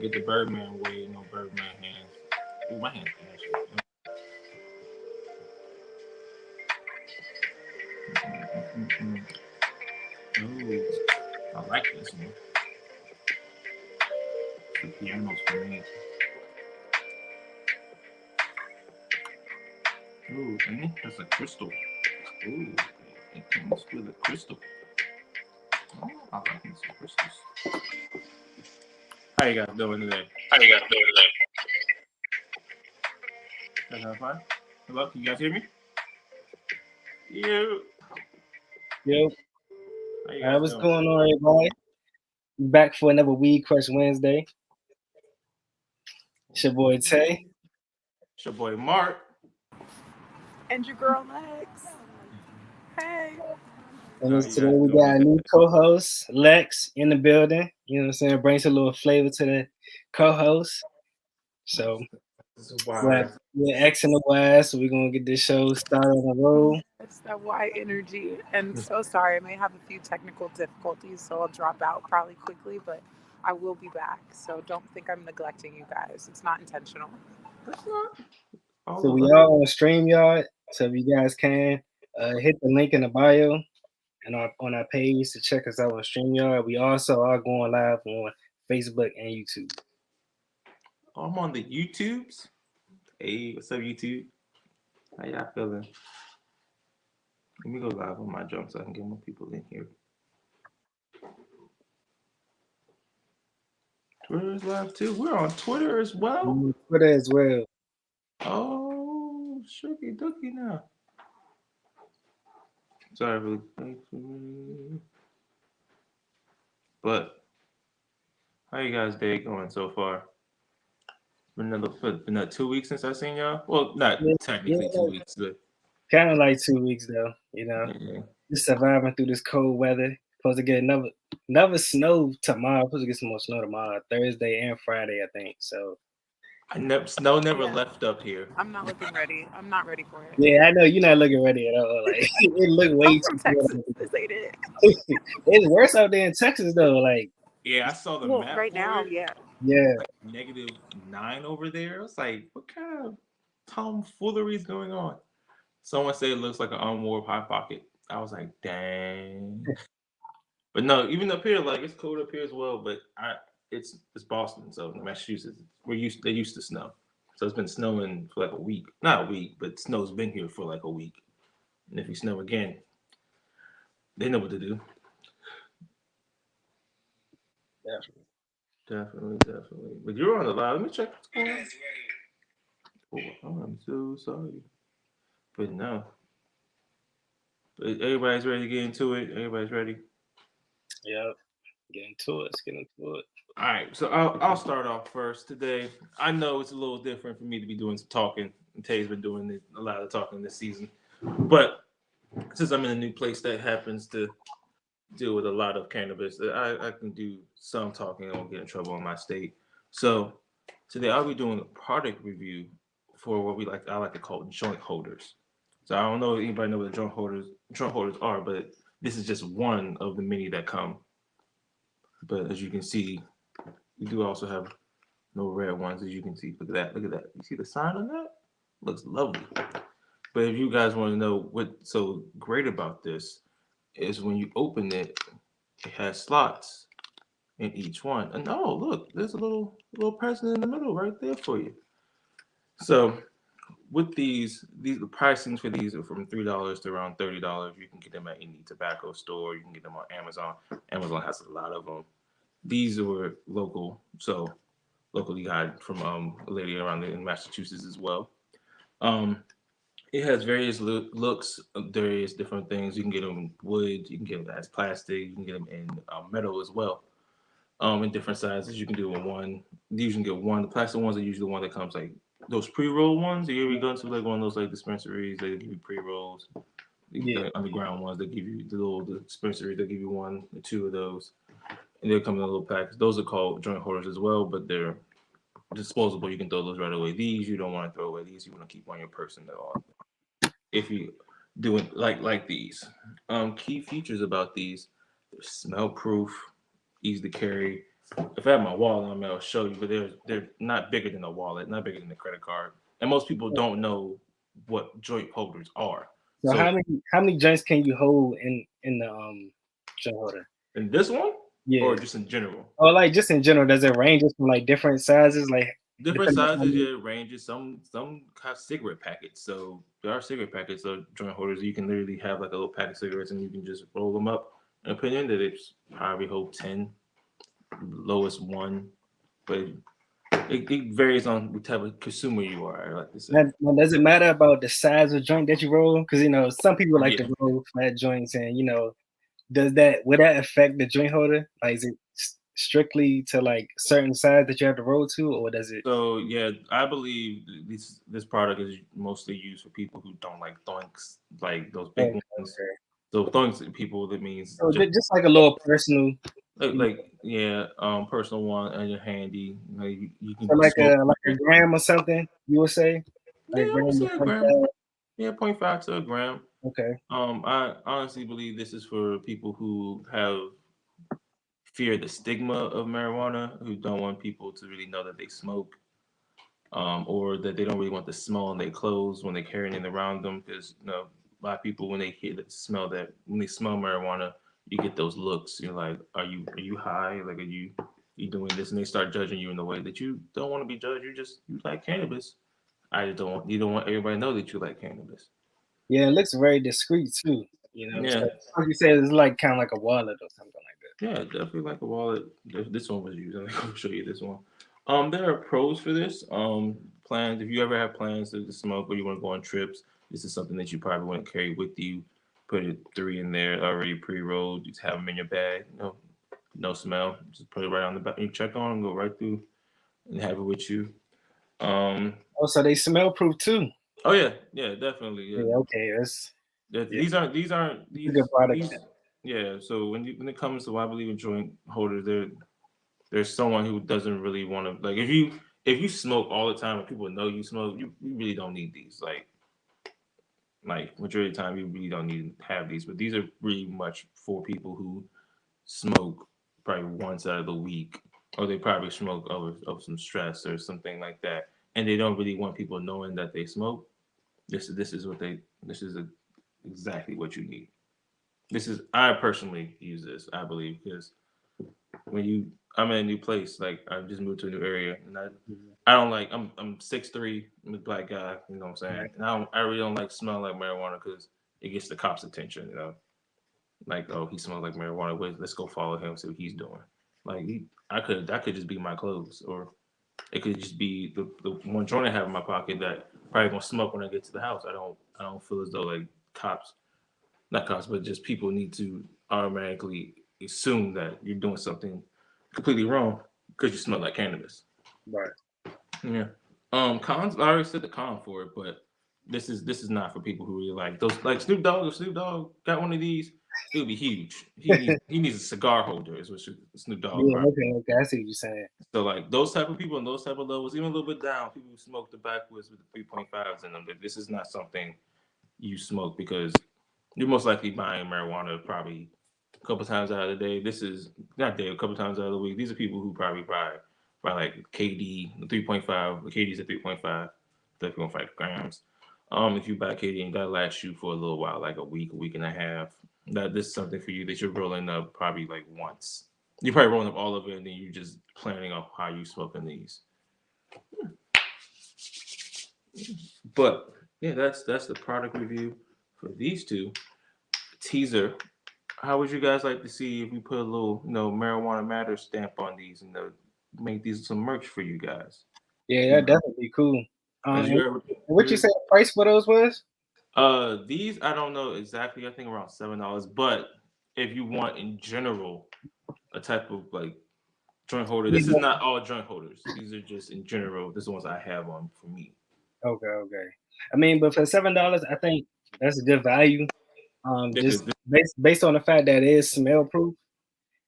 get the Birdman way, no Birdman hands. Ooh, my hands actually. Ooh, I like this one. The piano's for me. Ooh, and that's a crystal. Ooh, it comes with a crystal. Oh, I like these crystals. How you guys doing today? Guys have fun? Hello, can you guys hear me? You. Yep. How you guys What's doing? going on, everybody? Back for another Weed Crush Wednesday. It's your boy Tay. It's your boy Mark. And your girl Lex. Hey. And How you today guys we doing got a today? new co-host, Lex, in the building. You know what I'm saying? Brings a little flavor to the co-host. So This is why. we're X and the Y, so we're gonna get this show started on the roll. It's that Y energy. And so sorry, I may have a few technical difficulties, so I'll drop out probably quickly, but I will be back. So don't think I'm neglecting you guys. It's not intentional. That's not all So of we us. all on StreamYard. So if you guys can hit the link in the bio and on our page to check us out on StreamYard. We also are going live on Facebook and YouTube. I'm on the YouTubes. Hey, what's up, YouTube? How y'all feeling? Let me go live on my jump so I can get more people in here. Twitter is live too. We're on Twitter as well. On Twitter as well. Oh, shooky dookie now. Sorry for but how you guys' day going so far? Been 2 weeks since I seen y'all. Well, not Yeah, technically yeah, 2 weeks, but kind of like 2 weeks though. You know, yeah. just surviving through this cold weather. Supposed to get another snow tomorrow. Supposed to get some more snow tomorrow, Thursday and Friday, I think. So Snow never Yeah. left up here. I'm not looking ready. I'm not ready for it. yeah, I know you're not looking ready at all. Like it looked way I'm from too Texas. good. This ain't it. It's worse out there in Texas though. Like Yeah, I saw the Well, map right for now, it. yeah. yeah, Like -9 over there. I was like, what kind of tomfoolery is going on? Someone said it looks like an unwarped hot pocket. I was like, dang. But no, even up here, like it's cold up here as well. But it's Boston, so Massachusetts. They used to snow, so it's been snowing for like a week. Not a week, but snow's been here for like a week. And if you snow again, they know what to do. definitely. Definitely. But you're on the line. Let me check what's going on. Oh, I'm so sorry. But no. But everybody's ready to get into it. Everybody's ready. Yep. Get into it. Let's get into it. All right, so I'll start off first today. I know it's a little different for me to be doing some talking. And Tay's been doing a lot of talking this season, but since I'm in a new place that happens to deal with a lot of cannabis, I can do some talking. I won't get in trouble in my state. So today I'll be doing a product review for what I like to call joint holders. So I don't know if anybody know what joint holders are, but this is just one of the many that come. But as you can see, we do also have no red ones, as you can see. Look at that. Look at that. You see the sign on that? Looks lovely. But if you guys want to know what's so great about this, is when you open it, it has slots in each one. And oh, look, there's a little person in the middle right there for you. So with these the pricings for these are from $3 to around $30. You can get them at any tobacco store. You can get them on Amazon. Amazon has a lot of them. These were local, so locally got from a lady around in Massachusetts as well. Um, it has various looks, various different things. You can get them in wood, you can get them as plastic, you can get them in metal as well. In different sizes, you can do in one. You can get one. The plastic ones are usually the one that comes like those pre-roll ones. You ever go to like one of those like dispensaries? They give you pre-rolls. Yeah. The underground ones, they give you the dispensaries. They give you one or two of those, and they come in a little package. Those are called joint holders as well, but they're disposable. You can throw those right away. These you don't want to throw away. These you want to keep on your person at all. If you do it like these, key features about these: they're smell proof, easy to carry. if I have my wallet on me, I'll show you. But they're not bigger than a wallet, not bigger than a credit card. And most people don't know what joint holders are. So So how many joints can you hold in the joint holder? in this one, Yeah. or just in general, Or like just in general, does it range from like different sizes? Like different depending on how sizes. many- Yeah, it ranges. Some have cigarette packets. So there are cigarette packets of joint holders. You can literally have like a little pack of cigarettes, and you can just roll them up. An opinion that it's probably hold 10, lowest one, but it varies on what type of consumer you are. I like to say. Now, does it matter about the size of joint that you roll? Because some people like Yeah. to roll flat joints, and would that affect the joint holder? Like, is it strictly to like certain size that you have to roll to, or does it? So yeah, I believe this product is mostly used for people who don't like thunks, like those big Okay, ones. okay. So thunks people, that means So just like a little personal, personal one and you're handy. Like you so can smoke. like a gram or something, you would say, Yeah, like a I would gram say or a gram. 0.5? Yeah, 0.5 to a gram. Okay, I honestly believe this is for people who have fear the stigma of marijuana, who don't want people to really know that they smoke, or that they don't really want the smell on their clothes when they're carrying it around them. Because a lot of people when they hear the smell that when they smell marijuana, you get those looks. You're like, are you high? Like, are you doing this? And they start judging you in a way that you don't want to be judged. You like cannabis. I just don't want you don't want everybody to know that you like cannabis. yeah, it looks very discreet too. Yeah, So like you said, it's like kind of like a wallet or something like yeah, definitely like a wallet. This one was used. I'll show you this one. There are pros for this. Plans. If you ever have plans to smoke or you want to go on trips, this is something that you probably want to carry with you. Put it three in there already pre-rolled. Just have them in your bag. No smell. Just put it right on the back. You check on them, go right through, and have it with you. Um. that. Oh, so they smell proof too. Oh yeah, yeah, definitely. Yeah. Yeah, okay, yeah, These aren't it's a good product. these. Yeah. So when it comes to, I believe in joint holders, there's someone who doesn't really want to, like, if you smoke all the time and people know you smoke, you really don't need these. Like majority of the time, you really don't need to have these. But these are really much for people who smoke probably once out of the week, or they probably smoke of some stress or something like that, and they don't really want people knowing that they smoke. This is exactly what you need. I personally use this. I believe because I'm in a new place. Like I just moved to a new area, and I don't like. I'm 6'3". I'm a black guy. You know what I'm saying? And I really don't like smelling like marijuana because it gets the cops' attention. Like, oh, he smells like marijuana. Wait, let's go follow him, see what he's doing. Like that could just be my clothes, or it could just be the one joint I have in my pocket that probably gonna smoke when I get to the house. I don't feel as though like cops, not cops, but just people need to automatically assume that you're doing something completely wrong because you smell like cannabis. Right. Yeah. Cons. I already said the con for it, but this is not for people who really like those. Like Snoop Dogg. If Snoop Dogg got one of these, it would be huge. He needs a cigar holder. Is what Snoop Dogg Yeah, probably. okay, I see what you're saying. So like those type of people and those type of levels, even a little bit down, people who smoke the backwoods with the 3.5s in them. But this is not something you smoke because you're most likely buying marijuana probably a couple times out of the day. This is not day, a couple times out of the week. These are people who probably buy like KD 3.5. The KD's at 3.5, 3.5 grams. If you buy KD and that lasts you for a little while, like a week and a half. That this is something for you that you're rolling up probably like once. You're probably rolling up all of it and then you're just planning on how you smoking these. But yeah, that's the product review for these two. Teaser. How would you guys like to see if we put a little, marijuana matter stamp on these and make these some merch for you guys? Yeah, that definitely be cool. As And you ever, what you said the price for those was? these I don't know exactly. I think around $7. But if you want in general a type of like joint holder, this is not all joint holders. These are just in general. This is the ones I have on for me. Okay, okay. I mean, but for $7, I think that's a good value. Yeah, Just based on the fact that it is smell proof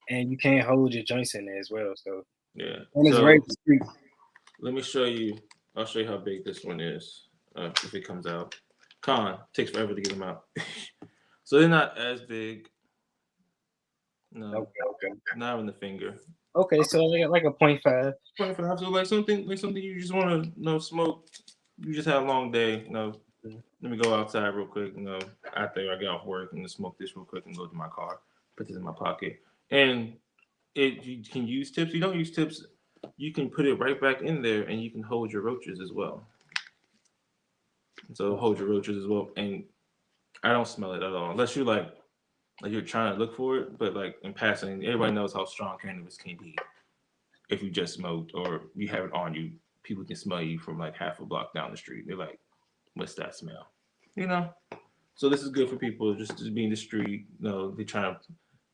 and you can't hold your joints in there as well. So yeah. and it's very So discreet. let me show you. I'll show you how big this one is if it comes out. Takes forever to get them out. So they're not as big. No, Okay. not in the finger. Okay, so like a 0.5. 25. So like something you just want to smoke. You just had a long day. Let me go outside real quick. After I get off work and just smoke this real quick and go to my car, put this in my pocket. And you can use tips. You don't use tips, you can put it right back in there and you can hold your roaches as well. So hold your roaches as well. And I don't smell it at all unless you're like you're trying to look for it. But like in passing, everybody knows how strong cannabis can be. If you just smoked or you have it on you, people can smell you from like half a block down the street. They're like, "What's that smell?" You know. So this is good for people just being the street. They're trying to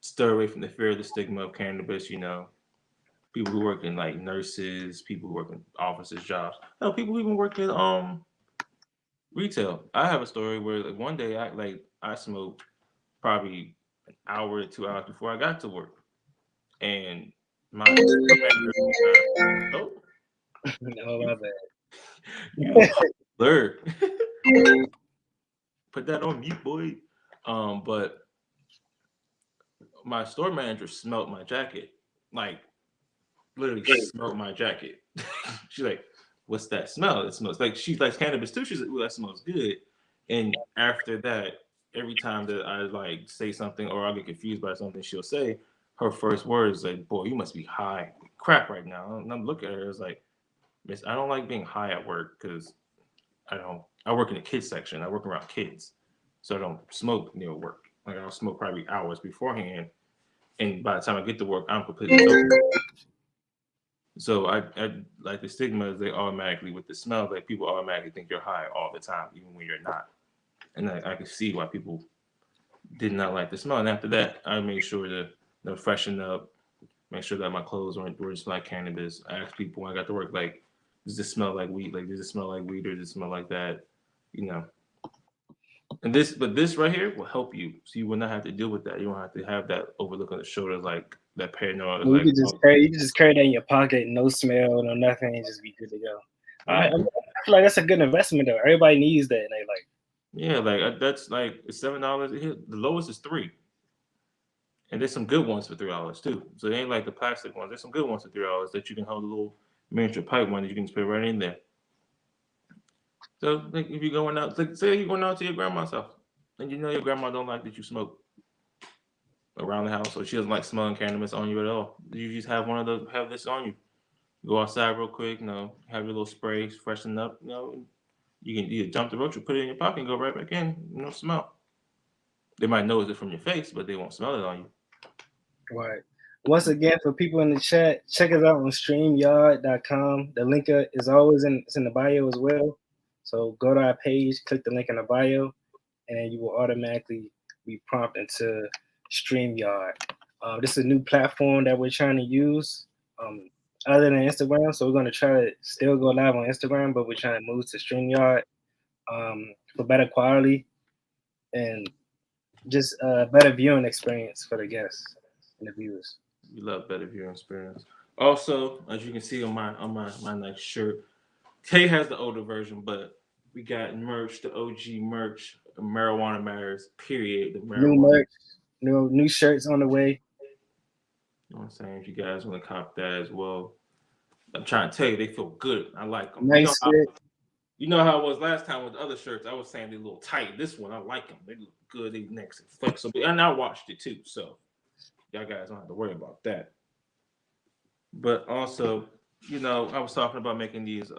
stir away from the fear of the stigma of cannabis. People who work in like nurses, people who work in offices, jobs. No, people who even work in retail. I have a story where like one day I smoked probably an hour to 2 hours before I got to work, and my manager, oh, No, you my bad. you blur. Put that on mute, boy. But my store manager smelled my jacket, like literally smelled my jacket. She's like, "What's that smell?" It smells like she likes cannabis too. She's like, "Ooh, that smells good." And after that, every time that I like say something or I get confused by something, she'll say her first words like, "Boy, you must be high crack right now." And I'm looking at her, it's like, "Miss, I don't like being high at work because I don't. I work in the kids section. I work around kids, so I don't smoke near work. Like I'll smoke probably hours beforehand, and by the time I get to work, I'm completely sober." So I like the stigma is they automatically with the smell, like people automatically think you're high all the time, even when you're not. And I can see why people did not like the smell. And after that, I made sure to freshen up, make sure that my clothes were just like cannabis. I asked people when I got to work, like, does this smell like weed? Like, does it smell like weed or does it smell like that? You know. And this right here will help you, so you will not have to deal with that. You don't have to have that overlook on the shoulders, like that paranoia. You Like, could just oh, carry that in your pocket, no smell, no nothing, and just be good to go. I feel like that's a good investment though. Everybody needs that, and they like. yeah, like that's like it's $7. The lowest is 3, and there's some good ones for $3 too. So it ain't like the plastic ones. There's some good ones for $3 that you can hold a little miniature pipe one that you can just put right in there. So like if you're going out, like say you're going out to your grandma's house, and you know your grandma don't like that you smoke around the house, or she doesn't like smelling cannabis on you at all. You just have one of those, have this on you. Go outside real quick, have your little spray, freshen up, you can either jump the roach or put it in your pocket and go right back in, smell. They might notice it from your face, but they won't smell it on you. Right. Once again, for people in the chat, check us out on StreamYard.com. The link is always it's in the bio as well. So go to our page, click the link in the bio, and you will automatically be prompted to StreamYard. This is a new platform that we're trying to use other than Instagram. So we're going to try to still go live on Instagram, but we're trying to move to StreamYard for better quality and just a better viewing experience for the guests and the viewers. We love better viewing experience. Also, as you can see on my nice shirt, Tay has the older version, but we got merch, the OG merch, Marijuana Matters, period. The New marijuana. merch, new shirts on the way. You know what I'm saying? If you guys want to cop that as well, I'm trying to tell you, they feel good. I like them. Nice fit. You know how it was last time with the other shirts. I was saying they're a little tight. This one, I like them. They look good. They nice and flexible. And I washed it too, so y'all guys don't have to worry about that. But also, I was talking about making these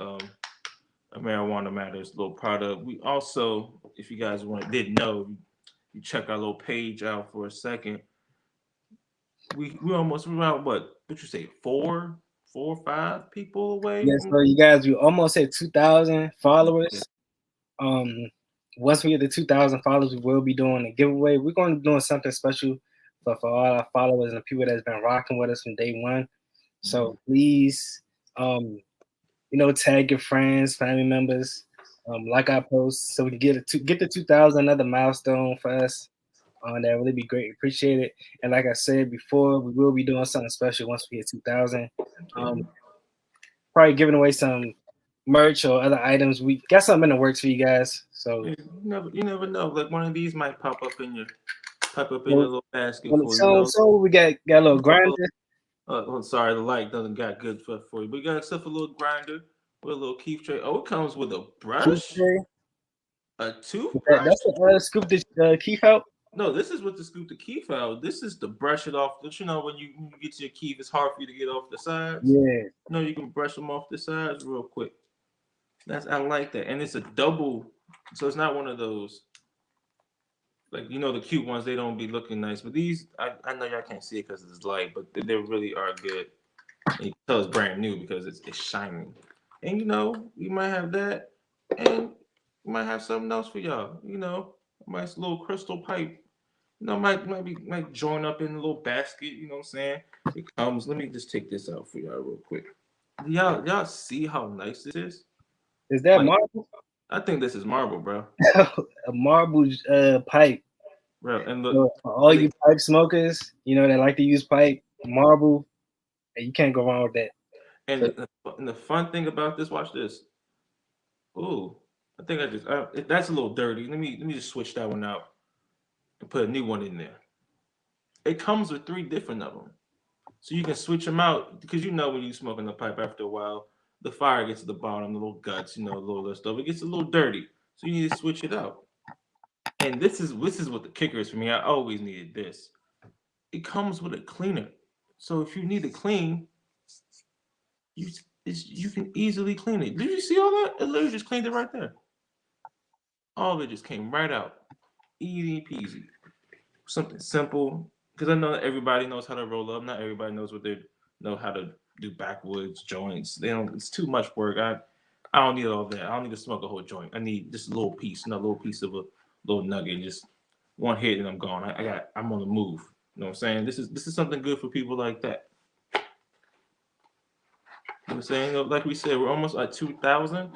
Marijuana Matters little product. We also, if you guys didn't know, you check our little page out for a second. We're around what you say, four or five people away. Yeah, so you guys, we almost hit 2,000 followers. Once we get to 2,000 followers, we will be doing a giveaway. We're going to be doing something special for all our followers and the people that's been rocking with us from day one. So please, tag your friends, family members, like our posts, so we can get the 2,000, another milestone for us. That really be great, appreciate it. And like I said before, we will be doing something special once we hit 2,000. Probably giving away some merch or other items. We got something in the works for you guys. So you never know. Like one of these might pop up in pipe up in a little basket for you. So we got a little grinder. Sorry, the light doesn't got good for you. We got yourself a little grinder with a little keef tray. Oh, it comes with a brush, a toothbrush. That's the scoop the keef out. No, this is what to scoop the keef out. This is to brush it off. Don't you know when you get to your keef, it's hard for you to get off the sides? Yeah. No, you can brush them off the sides real quick. I like that. And it's a double, so it's not one of those, like, the cute ones, they don't be looking nice. But these, I know y'all can't see it because it's light, but they really are good. And you can tell it's brand new because it's shining. And you might have that, and you might have something else for y'all. A nice little crystal pipe. Might join up in a little basket. You know what I'm saying? It comes. Let me just take this out for y'all real quick. Y'all see how nice this is? Is that marble? I think this is marble, bro. A marble pipe. Bro, and look, all you pipe smokers, that like to use pipe, marble, and you can't go wrong with that. And the fun thing about this, watch this. Ooh, I think that's a little dirty. Let me just switch that one out and put a new one in there. It comes with 3 different of them, so you can switch them out because when you smoking the pipe after a while, the fire gets to the bottom, the little guts, a little stuff. It gets a little dirty, so you need to switch it out. And this is what the kicker is for me. I always needed this. It comes with a cleaner, so if you need to clean, you can easily clean it. Did you see all that? It literally just cleaned it right there. All of it just came right out, easy peasy. Something simple, because I know that everybody knows how to roll up. Not everybody knows how to do backwoods joints. They don't. It's too much work. I don't need all that. I don't need to smoke a whole joint. I need just a little piece, a little piece of a little nugget, just one hit and I'm gone. I'm on the move. You know what I'm saying? This is something good for people like that. You know what I'm saying? Like we said, we're almost at 2,000.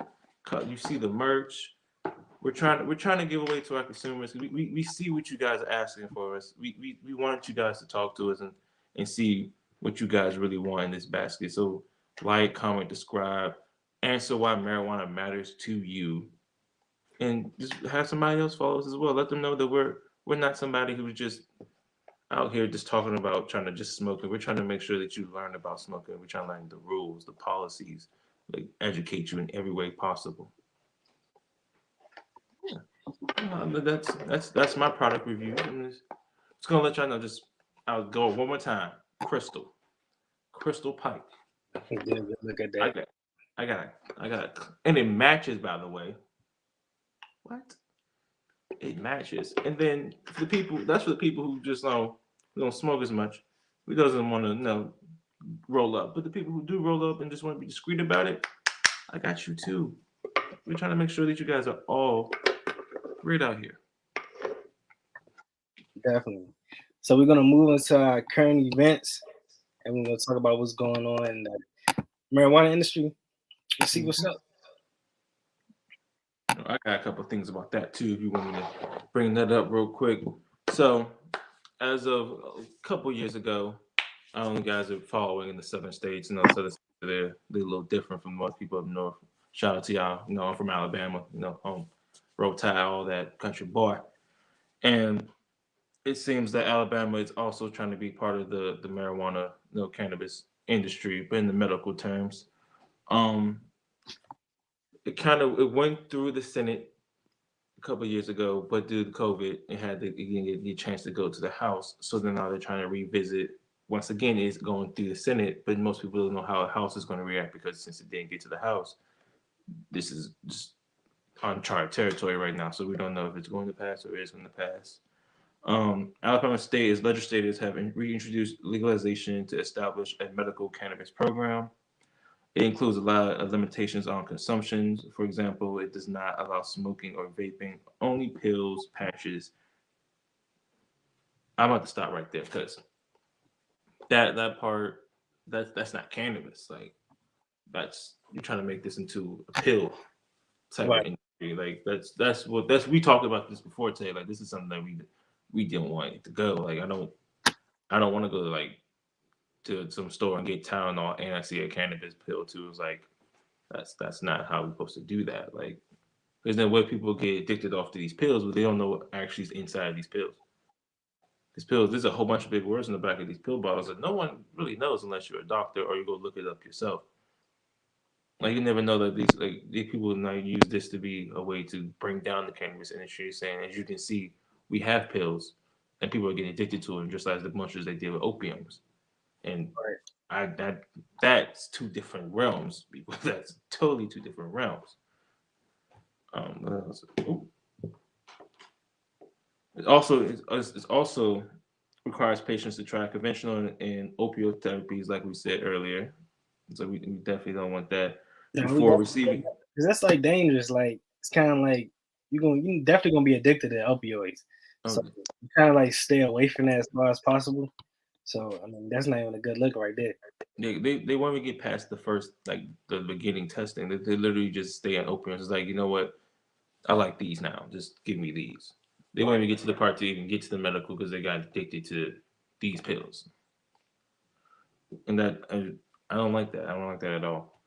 You see the merch. We're trying to give away to our consumers. We see what you guys are asking for us. We want you guys to talk to us and see what you guys really want in this basket. So like, comment, subscribe, answer why marijuana matters to you. And just have somebody else follow us as well. Let them know that we're not somebody who's just out here just talking about trying to just smoke. We're trying to make sure that you learn about smoking. We're trying to learn the rules, the policies, like educate you in every way possible. Yeah, that's my product review. I'm just gonna let y'all know. I'll go one more time. Crystal pipe. Look at that. I got, and it matches, by the way. What? It matches. And then that's for the people who just don't smoke as much, who doesn't want to roll up. But the people who do roll up and just want to be discreet about it, I got you too. We're trying to make sure that you guys are all great out here. Definitely. So we're gonna move into our current events, and we're gonna talk about what's going on in the marijuana industry. Let's see what's up. I got a couple of things about that too, if you want me to bring that up real quick. So, as of a couple years ago, I don't know you guys are following in the southern states. Southern states they're a little different from most people up north. Shout out to y'all. I'm from Alabama. Home, Roll Tide, all that country boy. And it seems that Alabama is also trying to be part of the marijuana, cannabis industry, but in the medical terms. It went through the Senate a couple of years ago, but due to COVID, it didn't get the chance to go to the House. So then now they're trying to revisit. Once again, it's going through the Senate, but most people don't know how the House is going to react because since it didn't get to the House, this is just uncharted territory right now. So we don't know if it's going to pass or is going to pass. Alabama State legislators have reintroduced legalization to establish a medical cannabis program. It includes a lot of limitations on consumption. For example, it does not allow smoking or vaping, only pills, patches. I'm about to stop right there because that part, that's not cannabis. Like, you're trying to make this into a pill type of industry. Like that's we talked about this before today. Like, this is something that we didn't want it to go. Like, I don't want to go to some store and get Tylenol and I see a cannabis pill too. It's like that's not how we're supposed to do that. Like, because then what people get addicted off to these pills, but they don't know what actually is inside these pills. these pills. There's a whole bunch of big words in the back of these pill bottles that no one really knows unless you're a doctor or you go look it up yourself. Like you never know that these people now use this to be a way to bring down the cannabis industry. Saying, as you can see, we have pills, and people are getting addicted to them, just as much as they did with opiums. And Right. that's two different realms, people. That's totally two different realms. Ooh. It also requires patients to try conventional and opioid therapies, like we said earlier. So we definitely don't want that Yeah, we before definitely, receiving. because that's like dangerous. Like it's kind of like you definitely gonna be addicted to opioids. So Um, you kind of like stay away from that as far as possible. So I mean, that's not even a good look right there. they won't even get past the first like the beginning testing. They literally just stay on opioids. It's like, you know what, I like these now. Just give me these. They won't Right. even get to the part to even get to the medical because they got addicted to these pills. And that I don't like that. I don't like that at all.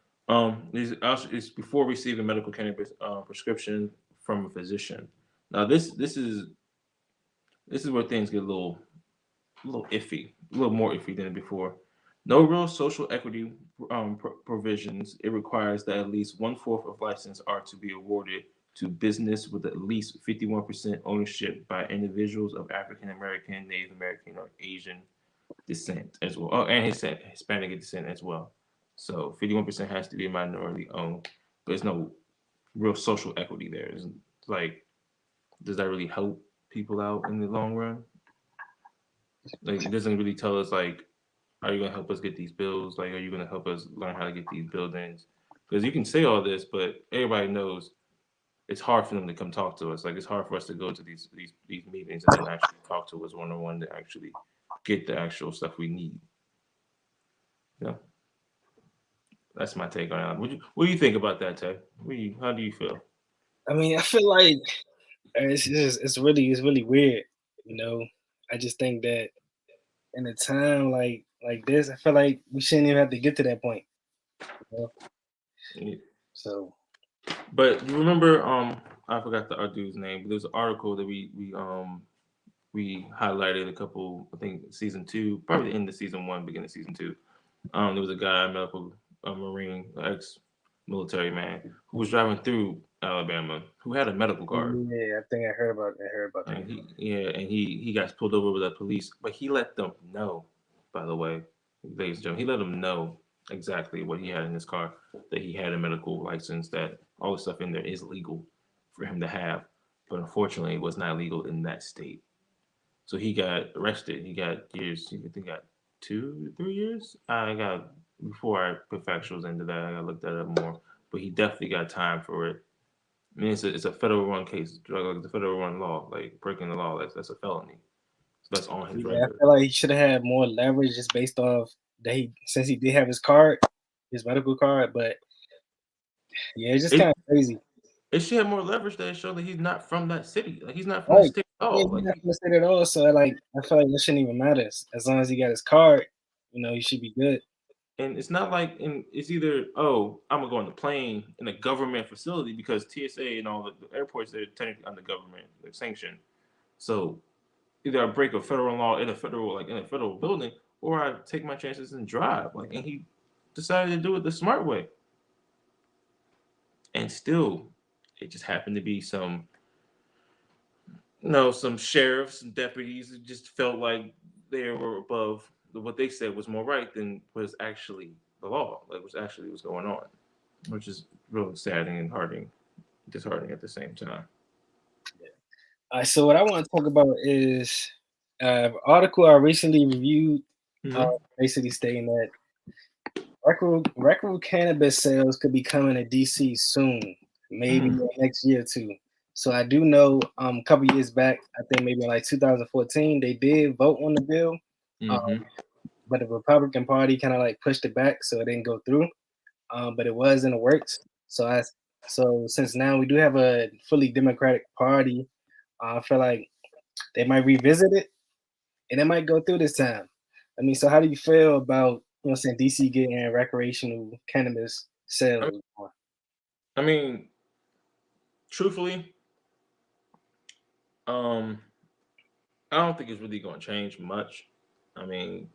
It's before receiving medical cannabis prescription from a physician. Now this is where things get a little iffy, a little more iffy than before. No real social equity provisions. It requires that at least one fourth of license are to be awarded to business with at least 51% ownership by individuals of African American, Native American, or Asian descent as well. Oh, and Hispanic descent as well. So 51% has to be minority owned, but there's no real social equity there. It's like, does that really help people out in the long run? Like, it doesn't really tell us like, are you gonna help us get these bills? Like, are you gonna help us learn how to get these buildings? Because you can say all this, but everybody knows it's hard for them to come talk to us. Like, it's hard for us to go to these meetings and then actually talk to us one on one to actually get the actual stuff we need. Yeah, that's my take on it. What do you think about that, Tay? How do you feel? I mean, I feel like it's really weird. You know, I just think that in a time like this, I feel like we shouldn't even have to get to that point. You know? Yeah. So But you remember, I forgot our dude's name, but there's an article that we highlighted a couple, I think season two, probably the end of season one, beginning of season two. There was a guy, a medical a Marine, ex-military man, who was driving through Alabama, who had a medical card, yeah, I think I heard about that. and he got pulled over with the police, but he let them know. By the way, ladies and gentlemen, he let them know exactly what he had in his car, that he had a medical license, that all the stuff in there is legal for him to have, but unfortunately, it was not legal in that state. So he got arrested. He got years. I think he got 2, 3 years. I got before I put factuals into that. I got to look that up more. But he definitely got time for it. I mean, it's a federal run case. Like the federal run law, like breaking the law. That's a felony. So that's on his Yeah, I record. feel like he should have had more leverage just based off that he since he did have his card, his medical card. But yeah, it's just kind It of crazy. it should have more leverage that show that he's not from that city. Like he's not from the Right. state at Yeah, all. he's Like not gonna say it at all. So I feel like that shouldn't even matter. As long as he got his card, he should be good. and it's not like it's either, oh, I'm gonna go on the plane in a government facility because TSA and all the airports, they're technically under government, they're sanctioned. So either I break a federal law in a federal building, or I take my chances and drive. Like, and he decided to do it the smart way, and still, it just happened to be some sheriffs and deputies who just felt like they were above what they said was more right than was actually the law, like was actually was going on, which is really saddening and disheartening at the same time. All right, so what I want to talk about is article I recently reviewed, uh, Hmm. basically stating that recreational cannabis sales could be coming to DC soon, maybe Mm. next year too. So I do know a couple years back, I think maybe in like 2014, they did vote on the bill, um, Hmm. but the Republican Party kind of like pushed it back, so it didn't go through. But it was in the works. So since now we do have a fully Democratic Party, I feel like they might revisit it and it might go through this time. I mean, so how do you feel about saying DC getting recreational cannabis I, sales? I mean, truthfully, um, I don't think it's really going to change much. I mean,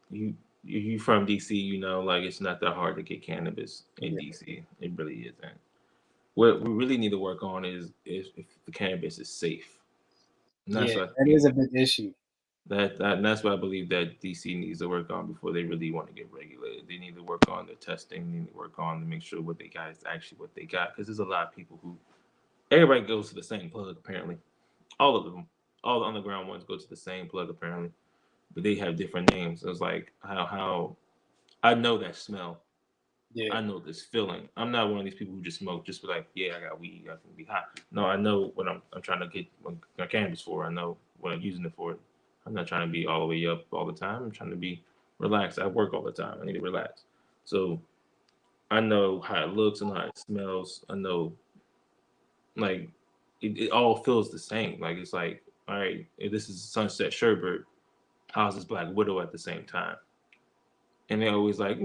you you from DC, like it's not that hard to get cannabis in Yeah, DC. It really isn't. What we really need to work on is if the cannabis is safe. And that's yeah, what I that think is a big issue. and that's what I believe that DC needs to work on before they really want to get regulated. They need to work on the testing. They need to work on to make sure what they got is actually what they got. Because there's a lot of people who everybody goes to the same plug apparently. All of them, all the underground ones go to the same plug apparently, but they have different names. It's like how I know that smell. Yeah, I know this feeling. I'm not one of these people who just smoke just be like, yeah, I got weed, I can be high. No, I know what I'm trying to get my cannabis for. I know what I'm using it for. I'm not trying to be all the way up all the time. I'm trying to be relaxed. I work all the time. I need to relax. So I know how it looks and how it smells. I know like it all feels the same. Like it's like, all right, if this is Sunset Sherbert, how's this Black Widow at the same time? And they always like,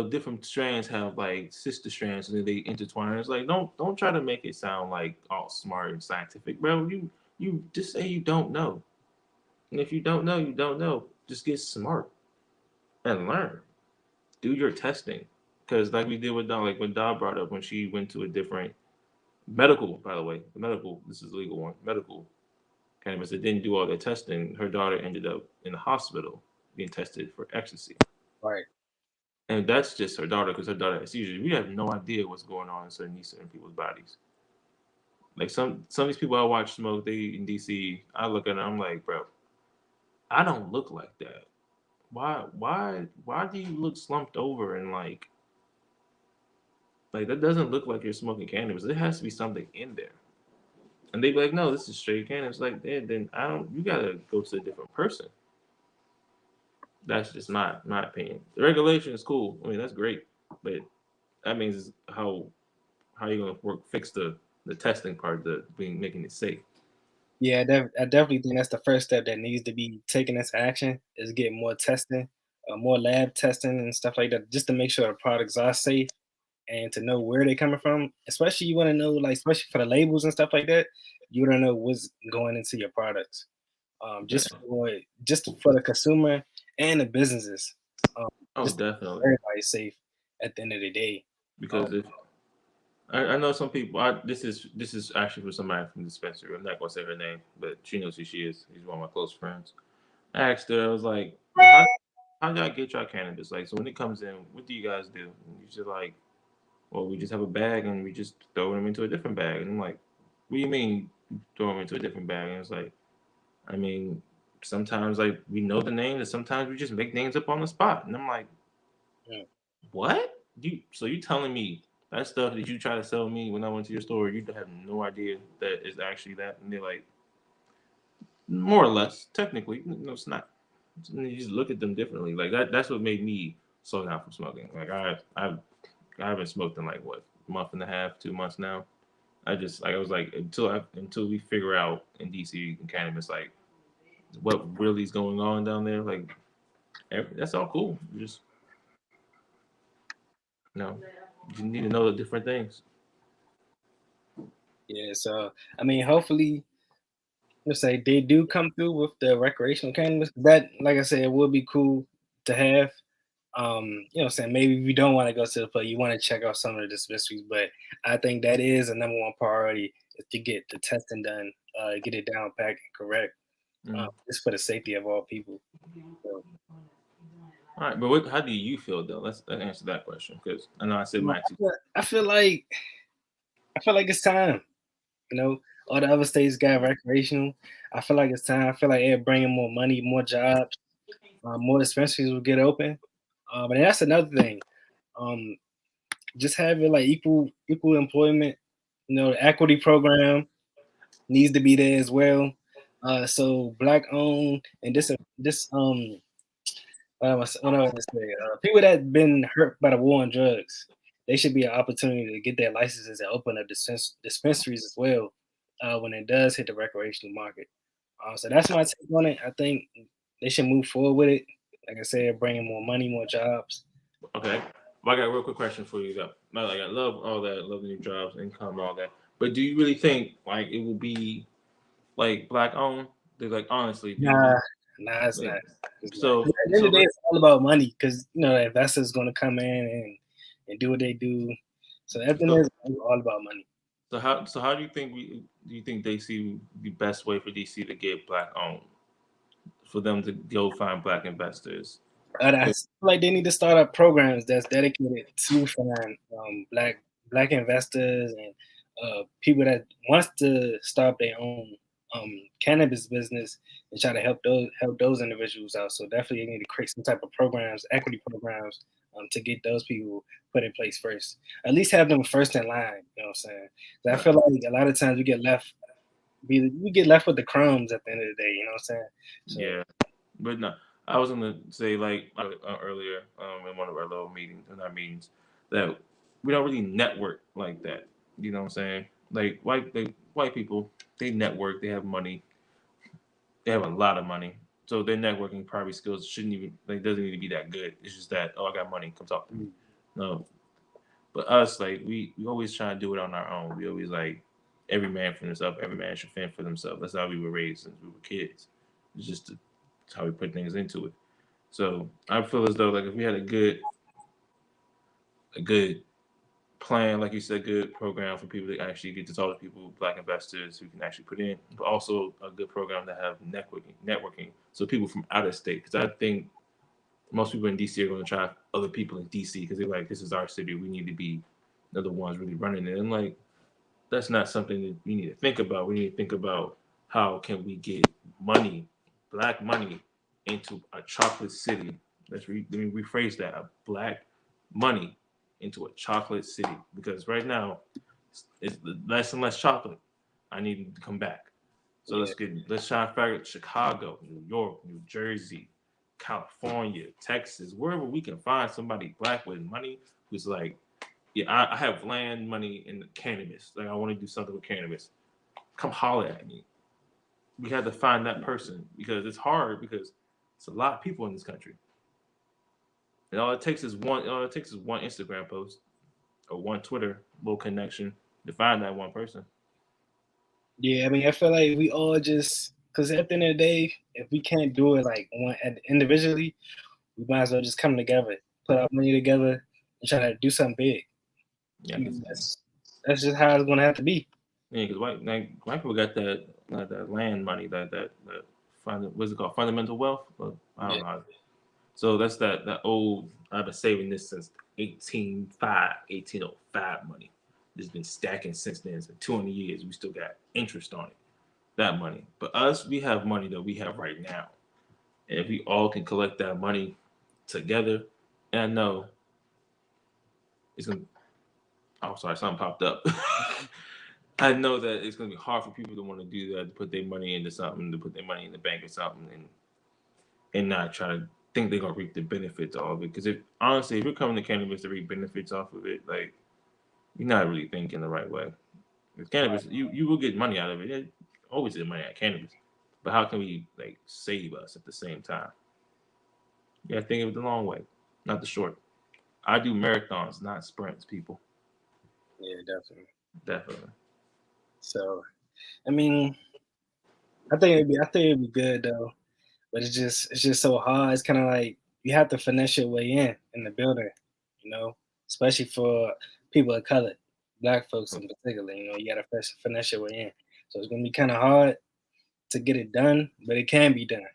different strands have like sister strands, and then they intertwine. It's like, don't try to make it sound like all smart and scientific, bro. You just say you don't know, and if you don't know, you don't know. Just get smart and learn. Do your testing, because like we did with Don, like when Don brought up when she went to a different medical, by the way, the medical. This is a legal one, medical cannabis. That didn't do all their testing. Her daughter ended up in the hospital being tested for ecstasy. right. And that's just her daughter because her daughter has seizures. We have no idea what's going on in certain people's bodies. Like some of these people I watch smoke, they in DC. I look at them, I'm like, bro, I don't look like that. Why do you look slumped over and like that doesn't look like you're smoking cannabis. There has to be something in there. And they be like, no, this is straight cannabis. Like, then I don't. You gotta go to a different person. That's just my opinion. The regulation is cool. I mean, that's great, but that means how you gonna fix the testing part, the being making it safe. Yeah, I definitely think that's the first step that needs to be taken into action is getting more testing, more lab testing and stuff like that, just to make sure the products are safe and to know where they're coming from. Especially you want to know, like, especially for the labels and stuff like that, you want to know what's going into your products. Yeah. Just for the consumer and the businesses, um, Oh, just to definitely. keep everybody safe at the end of the day. Um, Because if I know some people, this is actually for somebody from the dispensary. I'm not gonna say her name, but she knows who she is. She's one of my close friends. I asked her, I was like, well, how y'all get y'all cannabis? Like, so when it comes in, what do you guys do? And you just like, well, we just have a bag and we just throw them into a different bag. And I'm like, what do you mean throw them into a different bag? And it's like, I mean, sometimes like we know the names, and sometimes we just make names up on the spot. And I'm like, yeah, what? You telling me that stuff that you try to sell me when I went to your store, you have no idea that is actually that? And they're like, more or less, technically, no, it's not. And you just look at them differently. Like that's what made me slow down from smoking. Like I haven't smoked in like what month and a half, 2 months now. I just like I was like until we figure out in DC and cannabis like what really is going on down there. Like that's all cool. Just you know, you need to know the different things. yeah. So I mean, hopefully, let's say they do come through with the recreational cannabis. That, like I said, it would be cool to have. What I'm saying, maybe if you don't want to go to the play, you want to check out some of the dispensaries, but I think that is a number one priority is to get the testing done, get it down packed and correct, Mm. just for the safety of all people. So, All right, but how do you feel though? Let's answer that question because I know I said mine too. I feel like it's time. You know, all the other states got recreational. I feel like it's time. I feel like they're bringing more money, more jobs, more dispensaries will get open. But that's another thing. Um, just having like equal employment. You know, the equity program needs to be there as well. So black owned and this what I was to say, people that been hurt by the war on drugs, they should be an opportunity to get their licenses and open up dispensaries as well when it does hit the recreational market. So that's my take on it. I think they should move forward with it. Like I said, bringing more money, more jobs. Okay, well, I got a real quick question for you though. Like I love all that, love the new jobs, income, all that. But do you really think like it will be like black owned They like honestly, do Nah, you? it's Like, not. It's not. so At the end so of the day, let, it's all about money because the investors going to come in and do what they do. So at the end, so it's all about money. how do you think they see the best way for DC to get black owned, for them to go find black investors? I feel like they need to start up programs that's dedicated to find black investors and people that wants to start their own cannabis business and try to help those individuals out. So definitely they need to create some type of programs, equity programs, to get those people put in place first. At least have them first in line. You know what I'm saying? 'Cause I Right. feel like a lot of times we get left with the crumbs at the end of the day. You know what I'm saying? So Yeah, but no, I was gonna say like earlier in one of our little meetings, in our meetings, that we don't really network like that. You know what I'm saying? Like white people, they network, they have money, they have a lot of money, so their networking probably skills shouldn't even like doesn't need to be that good. It's just that, oh, I got money, come talk to me. No, but us, like we always try to do it on our own. We always like every man for himself, every man should fend for themselves. That's how we were raised since we were kids. It's just it's how we put things into it. So I feel as though like if we had a good plan, like you said, good program for people to actually get to talk to people, black investors who can actually put in, but also a good program to have networking, so people from out of state. Because I think most people in DC are going to try other people in DC because they're like, this is our city, we need to be the ones really running it. And like, that's not something that we need to think about. We need to think about how can we get money, black money, into a chocolate city. Let me rephrase that: a black money into a chocolate city. Because right now, it's less and less chocolate. I need it to come back. So yeah, let's try to figure out Chicago, New York, New Jersey, California, Texas, wherever we can find somebody black with money who's like, yeah, I have land, money, and cannabis. Like I want to do something with cannabis. Come holler at me. We had to find that person because it's hard because it's a lot of people in this country, and all it takes is one Instagram post or one Twitter little connection to find that one person. yeah. I mean, I feel like we all just because at the end of the day, if we can't do it like one individually, we might as well just come together, put our money together, and try to do something big. Yeah, I because mean, that's just how it's gonna have to be. white people got that land money that what's it called, fundamental wealth. I don't Yeah, know. So that's that old. I've been saving this since 1805 money. It's been stacking since then. So 200 years, we still got interest on it. That money. But us, we have money that we have right now. And if we all can collect that money together, and I know it's gonna. Oh, sorry, something popped up. I know that it's gonna be hard for people to want to do that, to put their money into something, to put their money in the bank or something, and not try to think they're gonna reap the benefits of it. Because if honestly, if you're coming to cannabis to reap benefits off of it, like you're not really thinking the right way. With cannabis, you will get money out of it. You always get money out of cannabis, but how can we like save us at the same time? You gotta think of it the long way, not the short. I do marathons, not sprints, people. yeah, definitely. Definitely. So, I mean, I think it'd be good though, but it's just so hard. It's kind of like you have to finesse your way in the building, you know, especially for people of color, black folks in particular. You gotta finesse your way in. So it's gonna be kind of hard to get it done, but it can be done.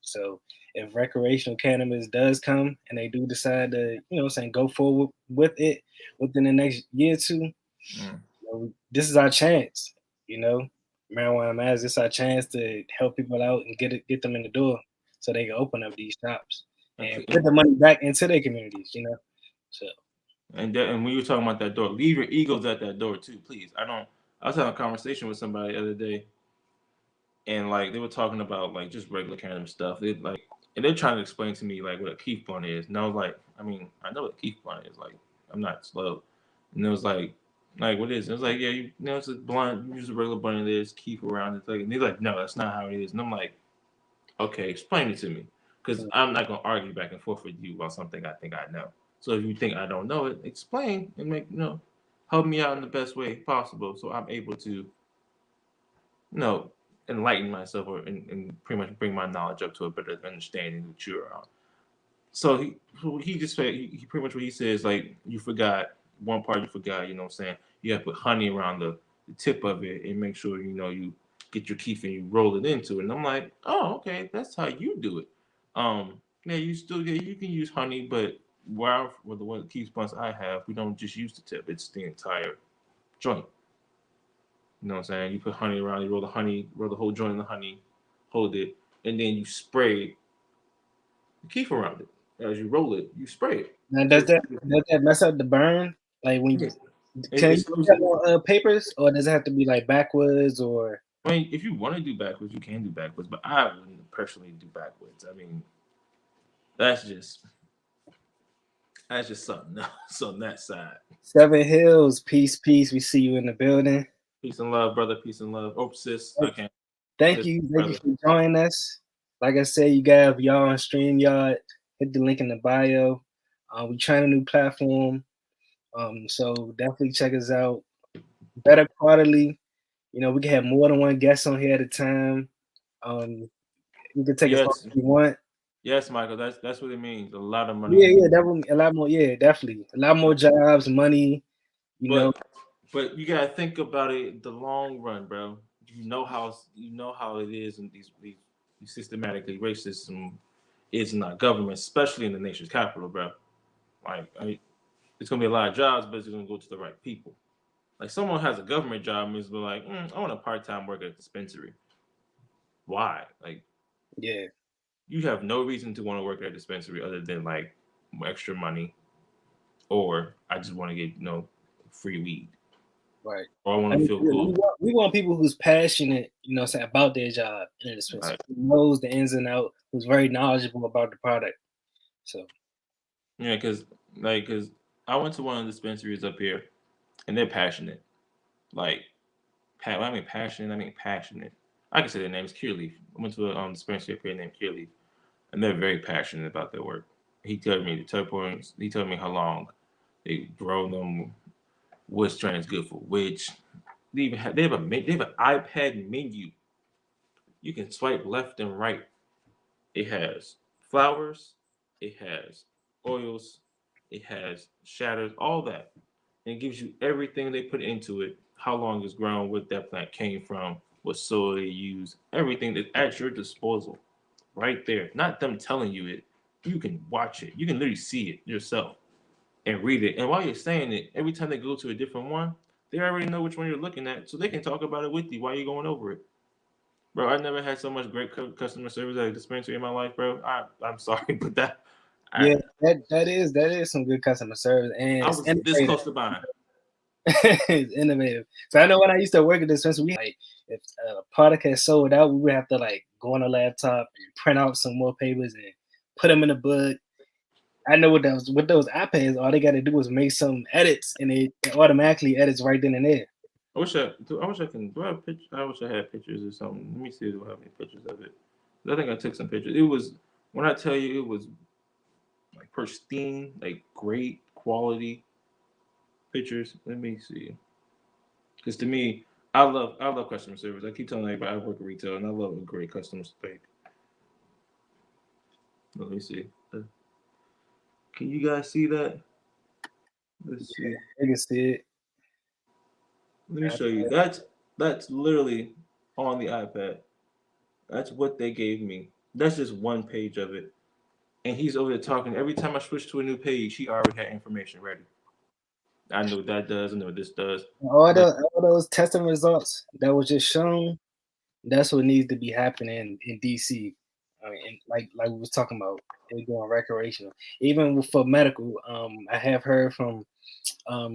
So if recreational cannabis does come and they do decide to, go forward with it within the next year or two, Mm. this is our chance. You know, marijuana matters. This is our chance to help people out and get them in the door so they can open up these shops And, and put and the money back into their communities. So and when you were talking about that door, leave your egos at that door too, please. I don't. I was having a conversation with somebody the other day, and like they were talking about like just regular cannabis stuff. They like, and they're trying to explain to me like what a keef blunt is, and I was like, I mean, I know what a keef blunt is. Like, I'm not slow, and it was like what is it? It was like, yeah, it's a blunt. You use a regular blunt. There's keef around it. Like, and they're like, no, that's not how it is. And I'm like, okay, explain it to me, because I'm not gonna argue back and forth with you about something I think I know. So if you think I don't know it, explain and make help me out in the best way possible, so I'm able to enlighten myself and pretty much bring my knowledge up to a better understanding that you're on. So he just said he pretty much what he says like you forgot one part you forgot, you know what I'm saying? You have to put honey around the tip of it and make sure you get your keef and you roll it into it. And I'm like, oh, okay, that's how you do it. Yeah, you can use honey, but with the one keef buns I have, we don't just use the tip, it's the entire joint. You know what I'm saying? You put honey around, you roll the honey, roll the whole joint in the honey, hold it, and then you spray the keef around it. As you roll it, you spray it. Now, So does that mess up the burn? Like when you can it you slows put it. that on papers, or does it have to be like backwards or? I mean, if you want to do backwards, you can do backwards, but I wouldn't personally do backwards. I mean, that's just that's just something else on that side. Seven Hills, peace, peace. We see you in the building. Peace and love, brother. Peace and love. Oh, sis, I can't. Thank Sis, you brother. for joining us. Like I said, you guys, y'all on StreamYard, hit the link in the bio. We trying a new platform, so definitely check us out. Better quarterly. We can have more than one guest on here at a time. You can take as long Yes, as you want. yes, Michael. That's what it means. A lot of money. Yeah, definitely a lot more. Yeah, definitely a lot more jobs, money. You know, But you gotta think about it the long run, bro. You know how it is in these systematically racism is in our government, especially in the nation's capital, bro. Like I mean, it's gonna be a lot of jobs, but it's gonna go to the right people. Like someone has a government job and is like, I want a part time work at a dispensary. Why? Like yeah, you have no reason to want to work at a dispensary other than like extra money, or I just want to get free weed, right. or I I want to mean, feel we cool. want, we want people who's passionate, saying about their job in a dispensary, Like, who knows the ins and out, who's very knowledgeable about the product. So yeah, because I went to one of the dispensaries up here, and they're passionate. Like, when I mean passionate, I mean passionate. I can say their name is Cureleaf. I went to a dispensary up here named Cureleaf, and they're very passionate about their work. He told me the touch points. He told me how long they grow them, what strain is good for which. They have an iPad menu. You can swipe left and right. It has flowers, it has oils, it has shatters, all that. And it gives you everything they put into it, how long it's grown, what that plant came from, what soil they use, everything that's at your disposal. Right there. Not them telling you it. You can watch it. You can literally see it yourself and read it. And while you're saying it, every time they go to a different one, they already know which one you're looking at, so they can talk about it with you while you're going over it. Bro, I never had so much great customer service at a dispensary in my life, bro. I'm sorry, but I, yeah, that is some good customer service, and I it's was this innovative. close to buying. It's innovative. So I know when I used to work at the dispensary, like if a product had sold out, we would have to like go on a laptop and print out some more papers and put them in a book. I know what those iPads, all they got to do is make some edits, and it automatically edits right then and there. I wish I can. Do I have pictures? I wish I had pictures or something. Let me see. Do I have any pictures of it? I think I took some pictures. It was when I tell you it was like pristine, like great quality pictures. Let me see. Because to me, I love customer service. I keep telling everybody I work at retail and I love a great customer service. Let me see. Can you guys see that? Let's see. You can see it. Let me show you. That's literally on the iPad. That's what they gave me. That's just one page of it. And he's over there talking. Every time I switch to a new page, he already had information ready. I know what that does. I know what this does. But All those testing results that was just shown, that's what needs to be happening in DC. I mean, and like we was talking about, they're doing recreational. Even for medical, I have heard from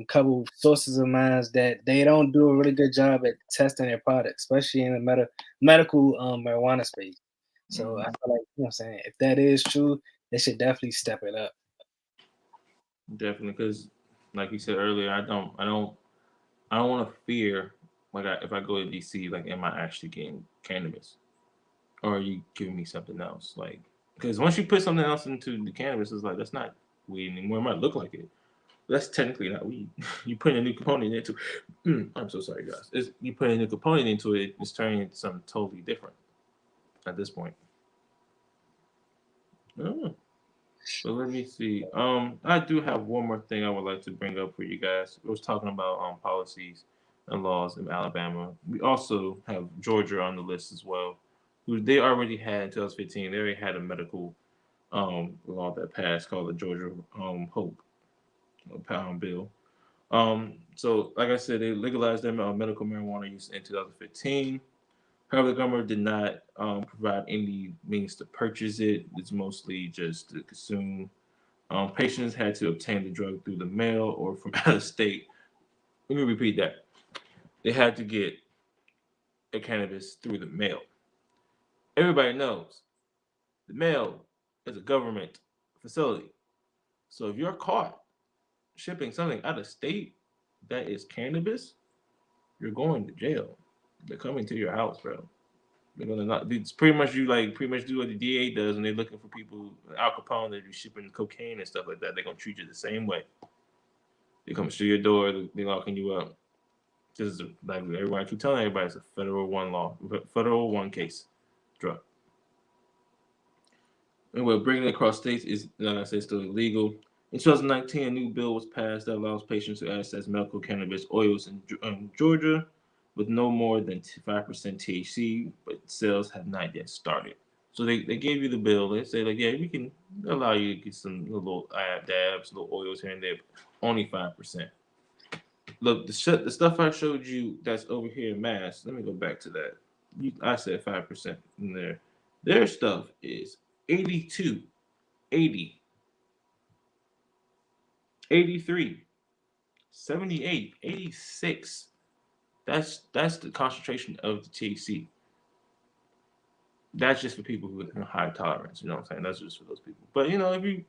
couple sources of mine that they don't do a really good job at testing their products, especially in the medical marijuana space. So I mhm, feel like what I'm saying, if that is true, they should definitely step it up. definitely, because like you said earlier, I don't want to fear like if I go to DC, like am I actually getting cannabis or are you giving me something else? Like because once you put something else into the cannabis, it's like that's not weed anymore. It might look like it, That's technically not weed. You put a new component into. I'm so sorry, guys. You put a new component into it. It's turning into something totally different at this point. Oh, but let me see. I do have one more thing I would like to bring up for you guys. I was talking about policies and laws in Alabama. We also have Georgia on the list as well, who they already had in 2015. They already had a medical law that passed called the Georgia Hope bill. So like I said, they legalized their medical marijuana use in 2015. However, the government did not provide any means to purchase it. It's mostly just to consume. Patients had to obtain the drug through the mail or from out of state. Let me repeat that. They had to get a cannabis through the mail. Everybody knows the mail is a government facility. So if you're caught shipping something out of state that is cannabis, you're going to jail. They're coming to your house, bro. They're gonna not. It's pretty much you like pretty much do what the DA does, and they're looking for people. Al Capone that be shipping cocaine and stuff like that. They're gonna treat you the same way. They come to your door. They locking you up. This is like everybody keep telling everybody it's a federal one law, federal one case drug. And what bringing it across states is, like I said, still illegal. In 2019, a new bill was passed that allows patients to access medical cannabis oils in Georgia with no more than 5% THC, but sales have not yet started. So they gave you the bill. They say, like, yeah, we can allow you to get some little dabs, little oils here and there, only 5%. Look, the stuff I showed you that's over here in Mass, let me go back to that. I said 5% in there. Their stuff is 82, 80, 83, 78, 86. That's the concentration of the THC. That's just for people who have high tolerance. You know what I'm saying? That's just for those people. But if you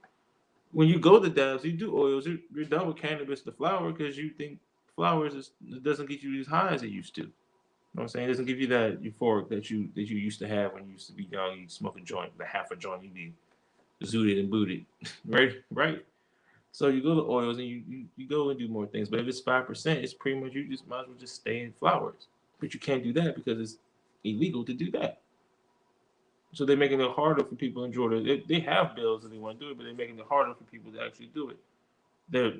when you go to dabs, you do oils. You're done with cannabis, the flower, because you think flowers it doesn't get you as high as it used to. You know what I'm saying? It doesn't give you that euphoric that you used to have when you used to be young. You smoke a joint, the half a joint, you be zooted and booted, right? So you go to oils and you go and do more things. But if it's 5%, it's pretty much you just might as well just stay in flowers. But you can't do that because it's illegal to do that. So they're making it harder for people in Georgia. They have bills that they want to do it, but they're making it harder for people to actually do it. They're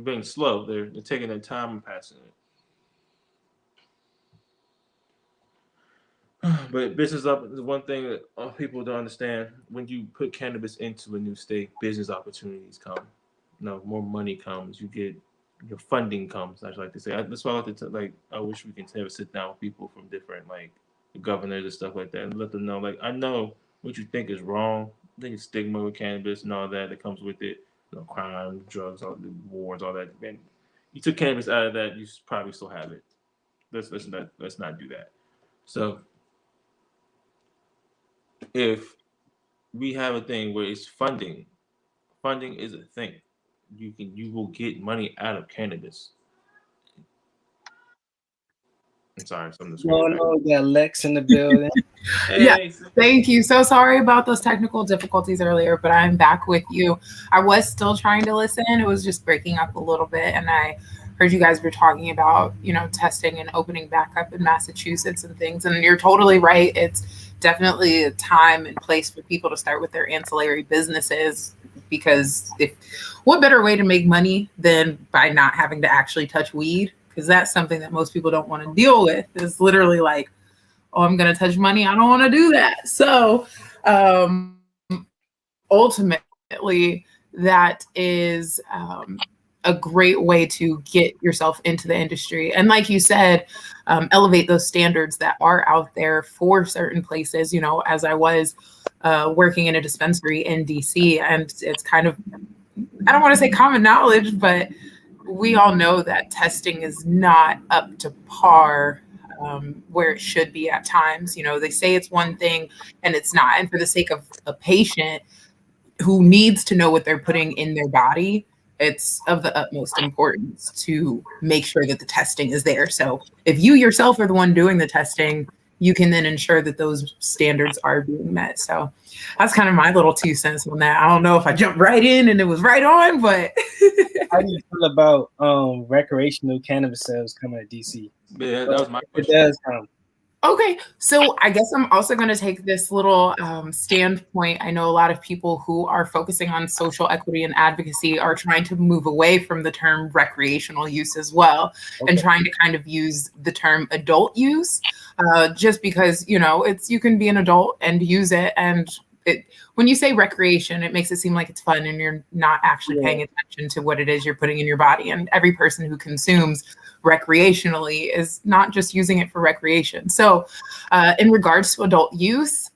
being slow. They're taking their time and passing it. But business up is one thing that people don't understand. When you put cannabis into a new state, business opportunities come. More money comes. You get your funding comes. I like to say. That's why I like to I wish we can have a sit down with people from different governors and stuff like that, and let them know I know what you think is wrong. I think it's stigma with cannabis and all that comes with it. Crime, drugs, all the wars, all that. And you took cannabis out of that, you probably still have it. Let's not do that. So if we have a thing where it's funding is a thing. You will get money out of cannabis. I'm sorry, some of the no, we got Lex in the building. Yeah, thank you. So sorry about those technical difficulties earlier, but I'm back with you. I was still trying to listen. It was just breaking up a little bit, and I heard you guys were talking about testing and opening back up in Massachusetts and things. And you're totally right. It's definitely a time and place for people to start with their ancillary businesses, because what better way to make money than by not having to actually touch weed? Because that's something that most people don't want to deal with. It's literally like, oh, I'm going to touch money. I don't want to do that. So ultimately, that is a great way to get yourself into the industry. And like you said, elevate those standards that are out there for certain places. As I was working in a dispensary in DC, and it's kind of, I don't want to say common knowledge, but we all know that testing is not up to par where it should be at times. They say it's one thing and it's not. And for the sake of a patient who needs to know what they're putting in their body, it's of the utmost importance to make sure that the testing is there. So if you yourself are the one doing the testing, you can then ensure that those standards are being met. So that's kind of my little 2 cents on that. I don't know if I jumped right in and it was right on, but How do you feel about recreational cannabis sales coming to DC? Yeah, that was my It question. does come. okay, so I guess I'm also going to take this little standpoint. I know a lot of people who are focusing on social equity and advocacy are trying to move away from the term recreational use as well, and trying to kind of use the term adult use, just because, you know, you can be an adult and use it. And when you say recreation, it makes it seem like it's fun and you're not actually paying attention to what it is you're putting in your body. And every person who consumes recreationally is not just using it for recreation. So in regards to adult use,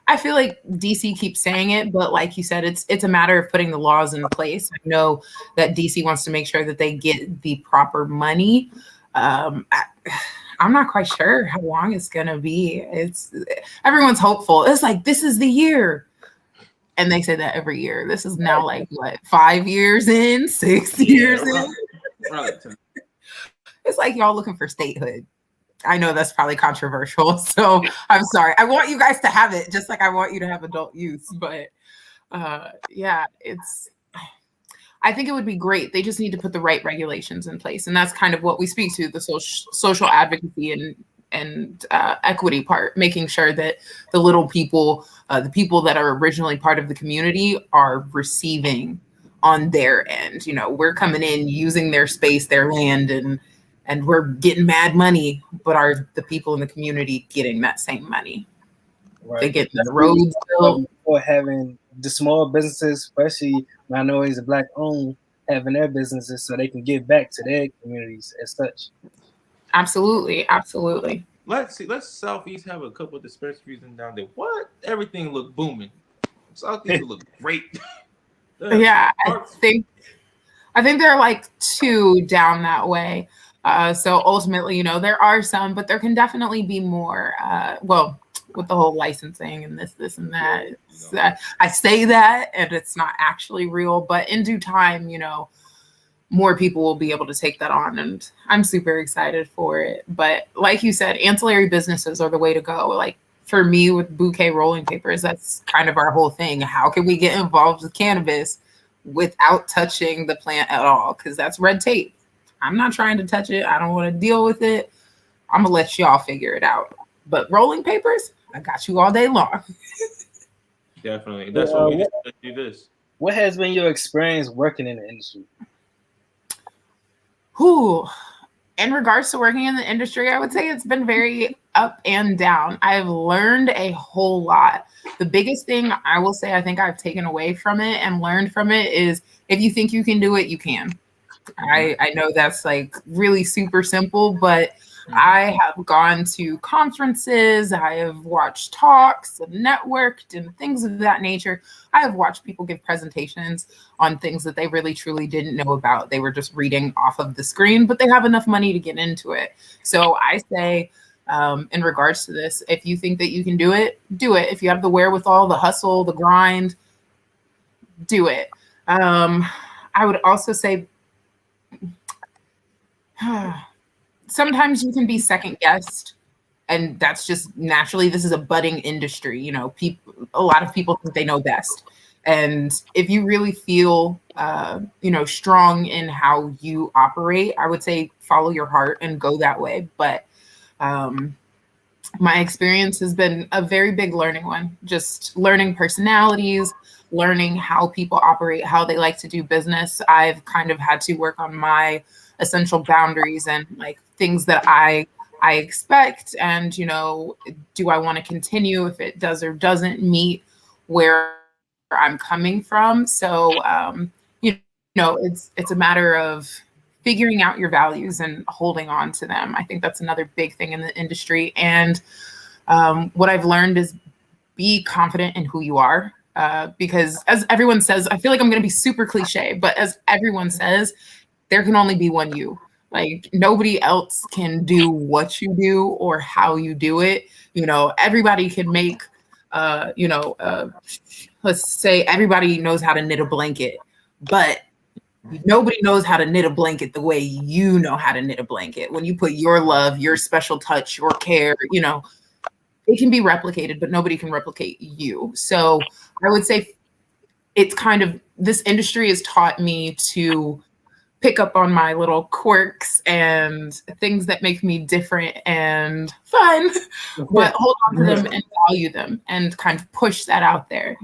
I feel like DC keeps saying it, but like you said, it's a matter of putting the laws in place. I know that DC wants to make sure that they get the proper money. I'm not quite sure how long it's gonna be. Everyone's hopeful. It's like, this is the year. And they say that every year. This is now like what, 5 years in, 6 years in? Right. It's like y'all looking for statehood. I know that's probably controversial, so I'm sorry. I want you guys to have it, just like I want you to have adult use. But yeah, I think it would be great. They just need to put the right regulations in place, and that's kind of what we speak to, the social advocacy and equity part, making sure that the little people, the people that are originally part of the community, are receiving on their end. You know, we're coming in, using their space, their land, and we're getting mad money, but are the people in the community getting that same money? Right. They get the roads built. Or having the small businesses, especially minorities and Black owned, having their businesses so they can give back to their communities as such. Absolutely, absolutely. Let's Southeast have a couple of dispensaries and down there. What? Everything look booming. Southeast look great. Yeah, I think there are like 2 down that way. So ultimately, you know, there are some, but there can definitely be more. Well, with the whole licensing and this and that, I say that, and it's not actually real, but in due time, you know, more people will be able to take that on, and I'm super excited for it. But like you said, ancillary businesses are the way to go. Like for me with Bouquet Rolling Papers, that's kind of our whole thing. How can we get involved with cannabis without touching the plant at all? Because that's red tape. I'm not trying to touch it. I don't want to deal with it. I'm gonna let y'all figure it out. But rolling papers, I got you all day long. Definitely. That's what we decided to do this. What has been your experience working in the industry? In regards to working in the industry, I would say it's been very up and down. I've learned a whole lot. The biggest thing I will say I think I've taken away from it and learned from it is, if you think you can do it, you can. I know that's like really super simple, but I have gone to conferences, I have watched talks and networked and things of that nature. I have watched people give presentations on things that they really truly didn't know about. They were just reading off of the screen, but they have enough money to get into it. So I say, in regards to this, if you think that you can do it, do it. If you have the wherewithal, the hustle, the grind, do it. I would also say, sometimes you can be second guessed, and that's just naturally, this is a budding industry. You know, a lot of people think they know best. And if you really feel, you know, strong in how you operate, I would say follow your heart and go that way. But my experience has been a very big learning one, just learning personalities, learning how people operate, how they like to do business. I've kind of had to work on my essential boundaries and like things that I expect, and you know, do I want to continue if it does or doesn't meet where I'm coming from. So you know, it's a matter of figuring out your values and holding on to them. I think that's another big thing in the industry. And what I've learned is be confident in who you are, because as everyone says, I feel like I'm going to be super cliche, but as everyone says, there can only be one you. Like nobody else can do what you do or how you do it. You know, everybody can make, let's say everybody knows how to knit a blanket, but Nobody knows how to knit a blanket the way you know how to knit a blanket. When you put your love, your special touch, your care, it can be replicated, but nobody can replicate you. So I would say it's kind of, this industry has taught me to pick up on my little quirks and things that make me different and fun, but hold on to them and value them and kind of push that out there.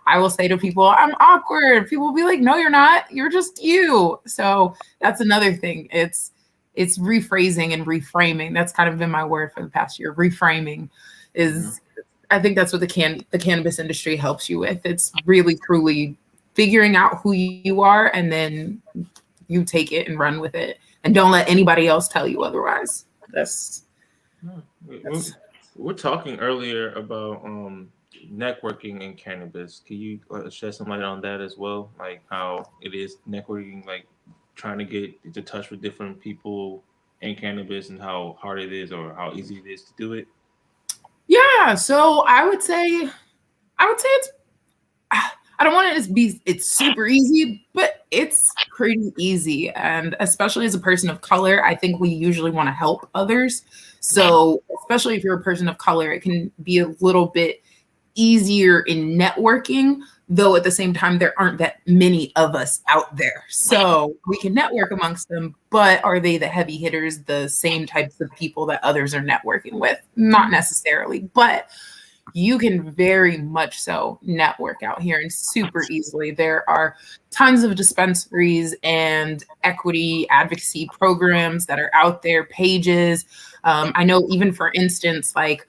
I will say to people, I'm awkward. People will be like, no, you're not. You're just you. So that's another thing. It's rephrasing and reframing. That's kind of been my word for the past year. Reframing is, I think that's what the cannabis industry helps you with. It's really, truly figuring out who you are, and then you take it and run with it, and don't let anybody else tell you otherwise. We're talking earlier about networking in cannabis. Can you shed some light on that as well? Like how it is networking, like trying to get into touch with different people in cannabis, and how hard it is or how easy it is to do it? Yeah, so I would say it's, I don't want it to be it's super easy, but it's pretty easy. And especially as a person of color, I think we usually want to help others. So especially if you're a person of color, it can be a little bit easier in networking, though at the same time, there aren't that many of us out there. So we can network amongst them, but are they the heavy hitters, the same types of people that others are networking with? Not necessarily, but you can very much so network out here and super easily. There are tons of dispensaries and equity advocacy programs that are out there, pages. I know even for instance, like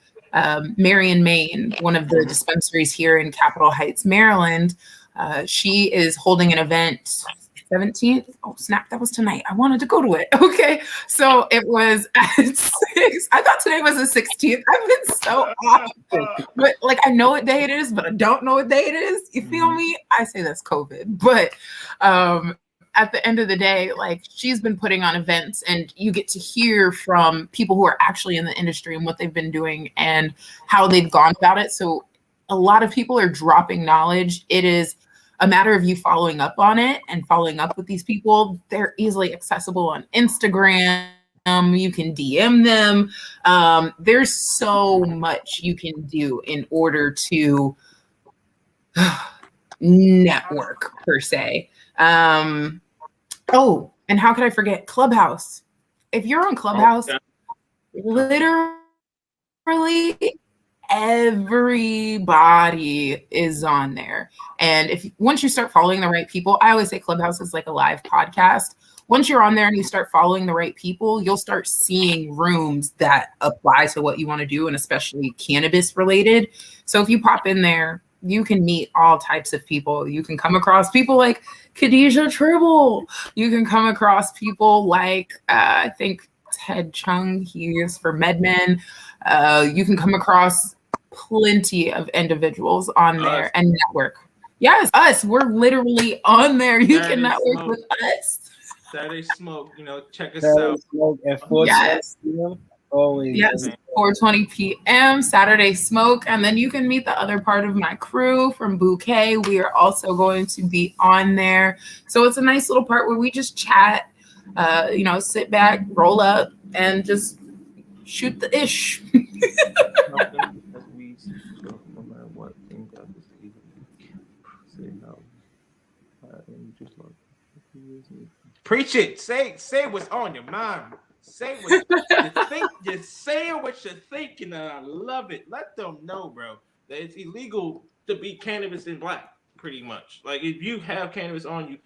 Marion, Maine, one of the dispensaries here in Capitol Heights, Maryland, she is holding an event 17th. Oh, snap. That was tonight. I wanted to go to it. Okay. So it was at 6. I thought today was the 16th. I've been so off. But like, I know what day it is, but I don't know what day it is. You feel me? I say that's COVID. But at the end of the day, like, she's been putting on events, and you get to hear from people who are actually in the industry and what they've been doing and how they've gone about it. So a lot of people are dropping knowledge. It is a matter of you following up on it and following up with these people. They're easily accessible on Instagram. You can DM them. There's so much you can do in order to network, per se. Oh, and how could I forget Clubhouse? If you're on Clubhouse, literally everybody is on there. And once you start following the right people, I always say Clubhouse is like a live podcast. Once you're on there and you start following the right people, you'll start seeing rooms that apply to what you want to do, and especially cannabis related. So if you pop in there, you can meet all types of people. You can come across people like Khadijah Tribble. You can come across people like, I think Ted Chung, he is for MedMen. You can come across plenty of individuals on there and network. Yes, us. We're literally on there. You can network with us. Saturday Smoke, check us out. Smoke at 4:20 p.m. Always. Yes, 4:20 p.m. Saturday Smoke. And then you can meet the other part of my crew from Bouquet. We are also going to be on there. So it's a nice little part where we just chat, sit back, roll up, and just shoot the ish. Preach it. Say what's on your mind. Say what you think. Just say what you're thinking, and I love it. Let them know, bro, that it's illegal to be cannabis in black. Pretty much, like if you have cannabis on you,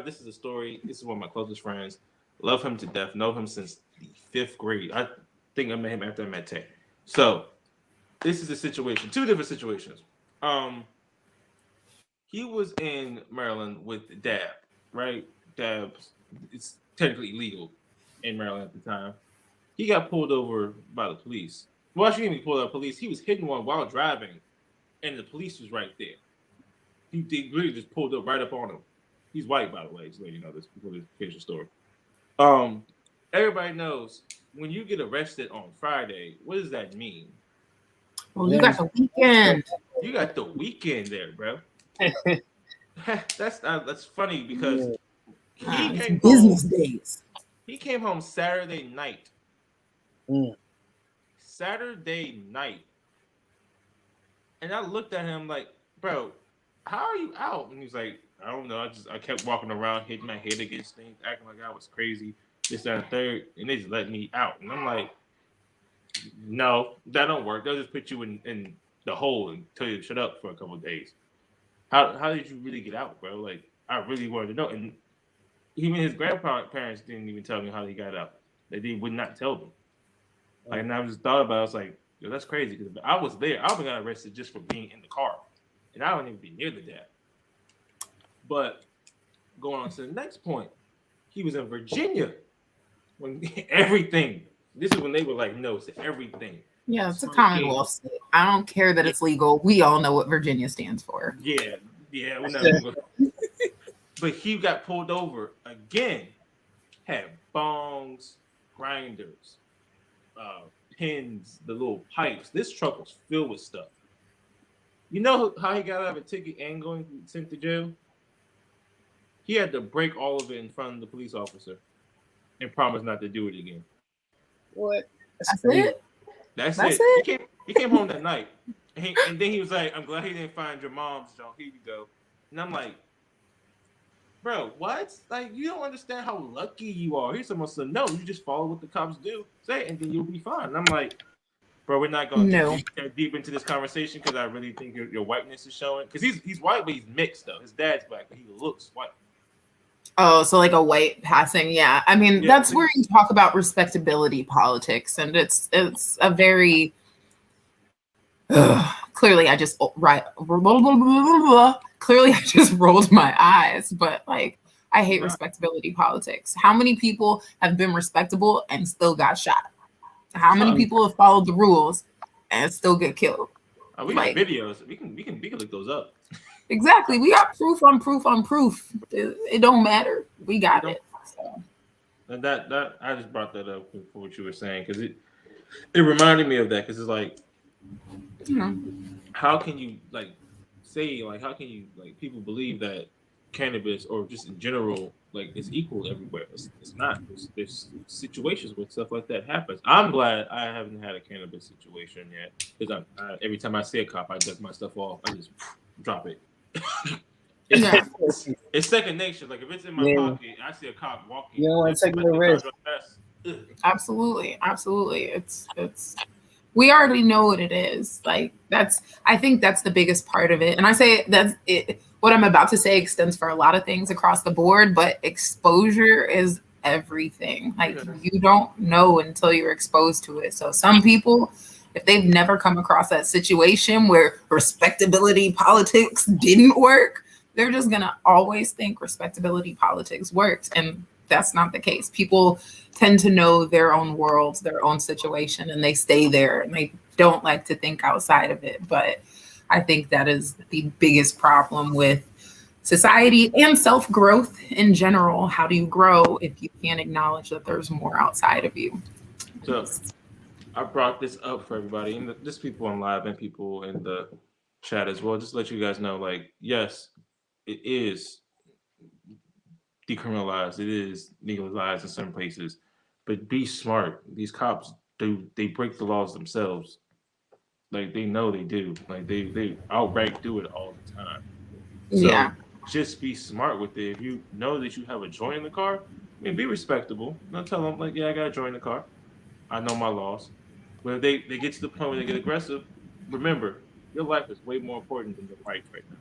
this is a story. This is one of my closest friends. Love him to death. Know him since the 5th grade. I think I met him after I met Tay. So this is a situation. 2 different situations. He was in Maryland with Dab, right? Dab, it's technically illegal in Maryland at the time. He got pulled over by the police. Well, actually, he didn't get pulled over by the police. He was hitting one while driving, and the police was right there. They really just pulled up right up on him. He's white, by the way, so you know this before we finish the story. Everybody knows when you get arrested on Friday, what does that mean? Well, you got the weekend. You got the weekend there, bro. that's funny because he It's came business home. days. He came home Saturday night. Mm. Saturday night, and I looked at him like, "Bro, how are you out?" And he's like, "I don't know. I kept walking around, hitting my head against things, acting like I was crazy. This, that, and third, and they just let me out." And I'm like, "No, that don't work. They'll just put you in the hole and tell you to shut up for a couple of days. How did you really get out, bro? Like, I really wanted to know." And even his grandparents didn't even tell me how he got out. They would not tell me. Like, and I just thought about it. I was like, yo, that's crazy because I was there. I would have got arrested just for being in the car, and I don't even be near the dad. But going on to the next point, he was in Virginia when everything. This is when they were like, no to everything. Yeah, it's a Commonwealth state. I don't care that it's legal. We all know what Virginia stands for. Yeah, we're not gonna go. But he got pulled over again. Had bongs, grinders, pins, the little pipes. This truck was filled with stuff. You know how he got out of a ticket and going sent to jail? He had to break all of it in front of the police officer and promise not to do it again. What? That's it. That's That's it. it. He came home that night. And then he was like, "I'm glad he didn't find your mom's junk. Here you go." And I'm like, bro, what? Like, you don't understand how lucky you are. He's supposed to know. You just follow what the cops do, say, and then you'll be fine. And I'm like, bro, we're not going to get deep into this conversation because I really think your whiteness is showing. Because he's white, but he's mixed, though. His dad's black, but he looks white. Oh, so like a white passing. Yeah. I mean, that's where you talk about respectability politics. And it's a very... clearly, I just rolled my eyes, but like, I hate respectability politics. How many people have been respectable and still got shot? How many people have followed the rules and still get killed? We got videos. We can look those up. Exactly. We got proof on proof on proof. It don't matter. We got it. So. And that I just brought that up for what you were saying because it reminded me of that because it's like, how can you like say like how can you like people believe that cannabis or just in general like it's equal everywhere? It's not. There's situations where stuff like that happens. I'm glad I haven't had a cannabis situation yet because every time I see a cop, I dust my stuff off. I just drop it. It's second nature. Like if it's in my pocket, I see a cop walking. You don't want to take the risk. Absolutely. It's we already know what it is. Like I think that's the biggest part of it. And I say that's it. What I'm about to say extends for a lot of things across the board, but exposure is everything. Like you don't know until you're exposed to it. So some people, if they've never come across that situation where respectability politics didn't work, they're just going to always think respectability politics works. And that's not the case. People tend to know their own world, their own situation, and they stay there and they don't like to think outside of it. But I think that is the biggest problem with society and self-growth in general. How do you grow if you can't acknowledge that there's more outside of you? So I brought this up for everybody, and just people on live and people in the chat as well. Just to let you guys know, like, yes, it is decriminalized. It is legalized in some places, but be smart. These cops, they break the laws themselves. Like they know they do. Like they outright do it all the time. So just be smart with it. If you know that you have a joint in the car, I mean, be respectable. Don't tell them like, yeah, I got a joint in the car. I know my laws. But if they get to the point where they get aggressive, remember, your life is way more important than your rights right now.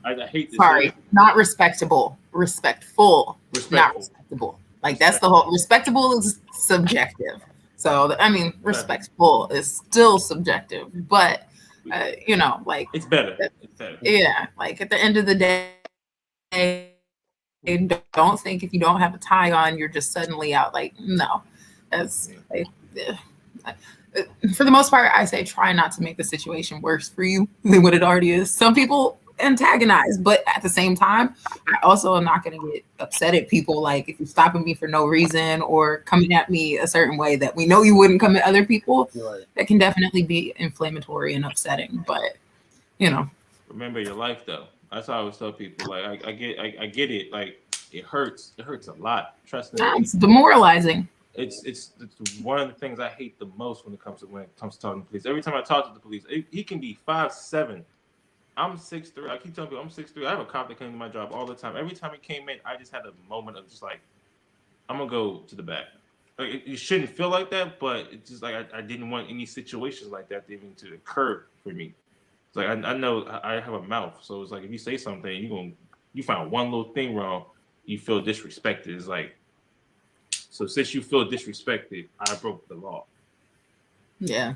I hate this. Sorry, not respectable. Respectful. Not respectable. Like that's the whole. Respectable is subjective. So I mean, respectful is still subjective. But like it's better. It's better. Yeah, like at the end of the day, don't think if you don't have a tie on, you're just suddenly out. Like no, that's like. For the most part, I say try not to make the situation worse for you than what it already is. Some people antagonize, but at the same time, I also am not going to get upset at people. Like if you're stopping me for no reason or coming at me a certain way that we know you wouldn't come at other people, that can definitely be inflammatory and upsetting. But remember your life though. That's how I always tell people. Like I get it. Like it hurts. It hurts a lot. Trust me. It's demoralizing. It's one of the things I hate the most when it comes to talking to police. Every time I talk to the police, he can be 5'7". I'm 6'3". I keep telling people I'm 6'3". I have a cop that came to my job all the time. Every time he came in, I just had a moment of just like, I'm gonna go to the back. Like it shouldn't feel like that, but it's just like I didn't want any situations like that even to occur for me. It's like I know I have a mouth, so it's like if you say something, you find one little thing wrong, you feel disrespected. It's like, so since you feel disrespected, I broke the law. Yeah,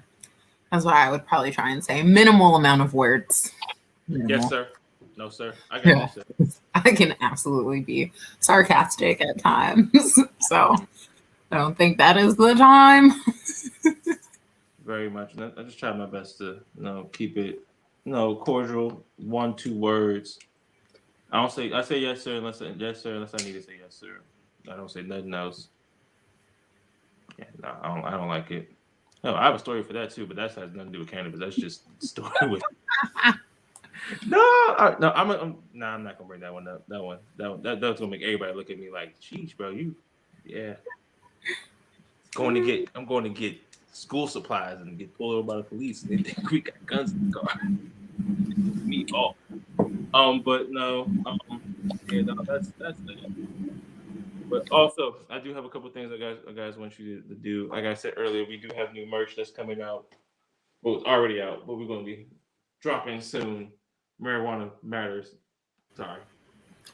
that's why I would probably try and say minimal amount of words. Minimal. Yes, sir. No, sir. I got you, sir. I can absolutely be sarcastic at times, so I don't think that is the time. Very much. I just try my best to, keep it, cordial, 1-2 words. I say yes, sir, unless I need to say yes, sir. I don't say nothing else. Yeah, no, I don't like it. No, I have a story for that too, but that has nothing to do with cannabis. That's just a story with. I'm not gonna bring that one up. That's gonna make everybody look at me like, "Sheesh, bro, I'm going to get school supplies and get pulled over by the police, and they think we got guns in the car." Me off. But no, that's that. But also, I do have a couple things I guys want you to do. Like I said earlier, we do have new merch that's coming out. Well, it's already out, but we're going to be dropping soon. Marijuana Matters. Sorry.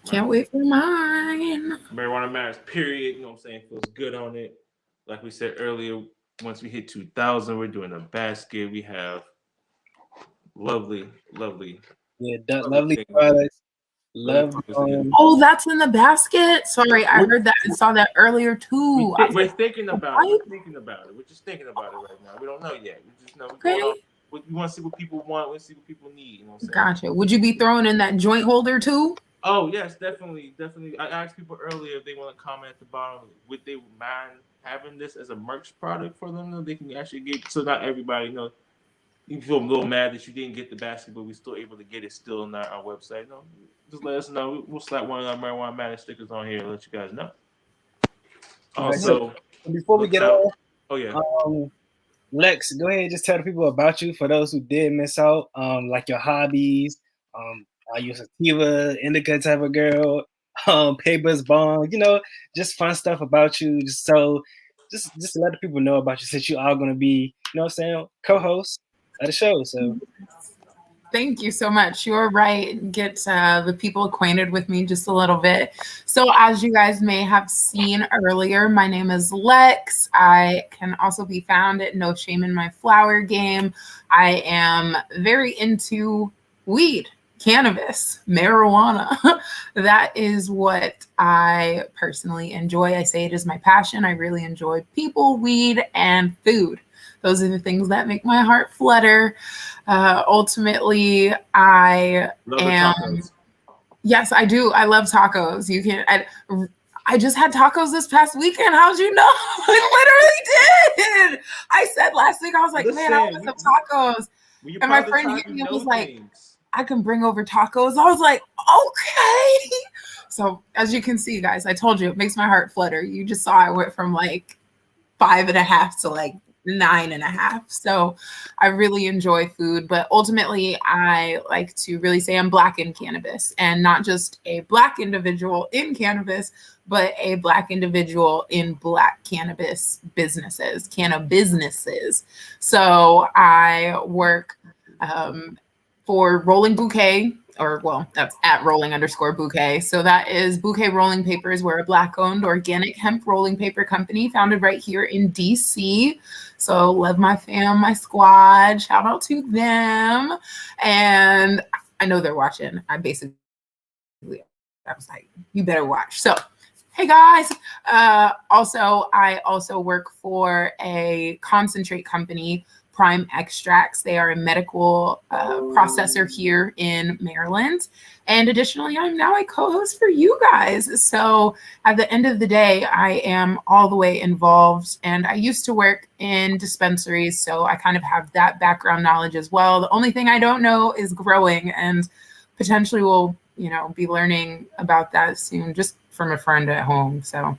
Can't wait for mine. Marijuana Matters, period. You know what I'm saying? Feels good on it. Like we said earlier, once we hit 2,000, we're doing a basket. We have lovely. Yeah, lovely products. Oh, that's in the basket. Sorry, I heard that and saw that earlier too. We're thinking about it. We're just thinking about it right now. We don't know yet. We just know we want to see what people want. We see what people need. You know what I'm saying? Gotcha. Would you be throwing in that joint holder too? Oh yes, definitely. I asked people earlier if they want to comment at the bottom. Would they mind having this as a merch product for them? They can actually get. So not everybody, you feel a little mad that you didn't get the basket, but we're still able to get it still on our website. Just let us know. We'll slap one of our Marijuana Matters stickers on here and let you guys know. Also, before we get on, yeah. Lex, go ahead and just tell the people about you for those who did miss out, like your hobbies. Are you a sativa, indica type of girl? Papers, bong, just fun stuff about you. Just to let the people know about you, since you are going to be, co-host of the show. So thank you so much. You're right. Get the people acquainted with me just a little bit. So as you guys may have seen earlier, my name is Lex. I can also be found at No Shame in My Flower Game. I am very into weed, cannabis, marijuana. That is what I personally enjoy. I say it is my passion. I really enjoy people, weed, and food. Those are the things that make my heart flutter. Ultimately, I am. Yes, I do. I love tacos. I just had tacos this past weekend. How'd you know? I literally did. I said last week, I was like, man, I want some tacos. And my friend Amy was like, I can bring over tacos. I was like, okay. So as you can see, guys, I told you it makes my heart flutter. You just saw I went from like 5.5 to like 9.5. So I really enjoy food, but ultimately I like to really say I'm Black in cannabis, and not just a Black individual in cannabis, but a Black individual in Black cannabis businesses. So I work for Rolling Bouquet, that's at rolling_bouquet. So that is Bouquet Rolling Papers. We're a Black-owned organic hemp rolling paper company founded right here in DC. So love my fam, my squad. Shout out to them. And I know they're watching. I was like, you better watch. So, hey guys. I also work for a concentrate company, Prime Extracts. They are a medical processor here in Maryland. And additionally, I'm now a co-host for you guys. So at the end of the day, I am all the way involved. And I used to work in dispensaries, so I kind of have that background knowledge as well. The only thing I don't know is growing. And potentially will, be learning about that soon, just from a friend at home. So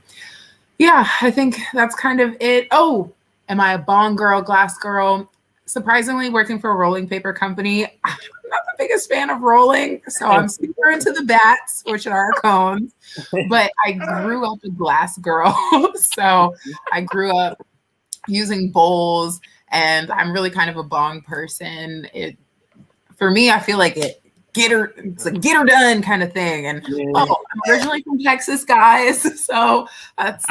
yeah, I think that's kind of it. Oh, am I a bong girl, glass girl? Surprisingly, working for a rolling paper company, I'm not the biggest fan of rolling. So I'm super into the bats, which are cones. But I grew up a glass girl. So I grew up using bowls, and I'm really kind of a bong person. For me, I feel like it's a get her done kind of thing. And I'm originally from Texas, guys. So that's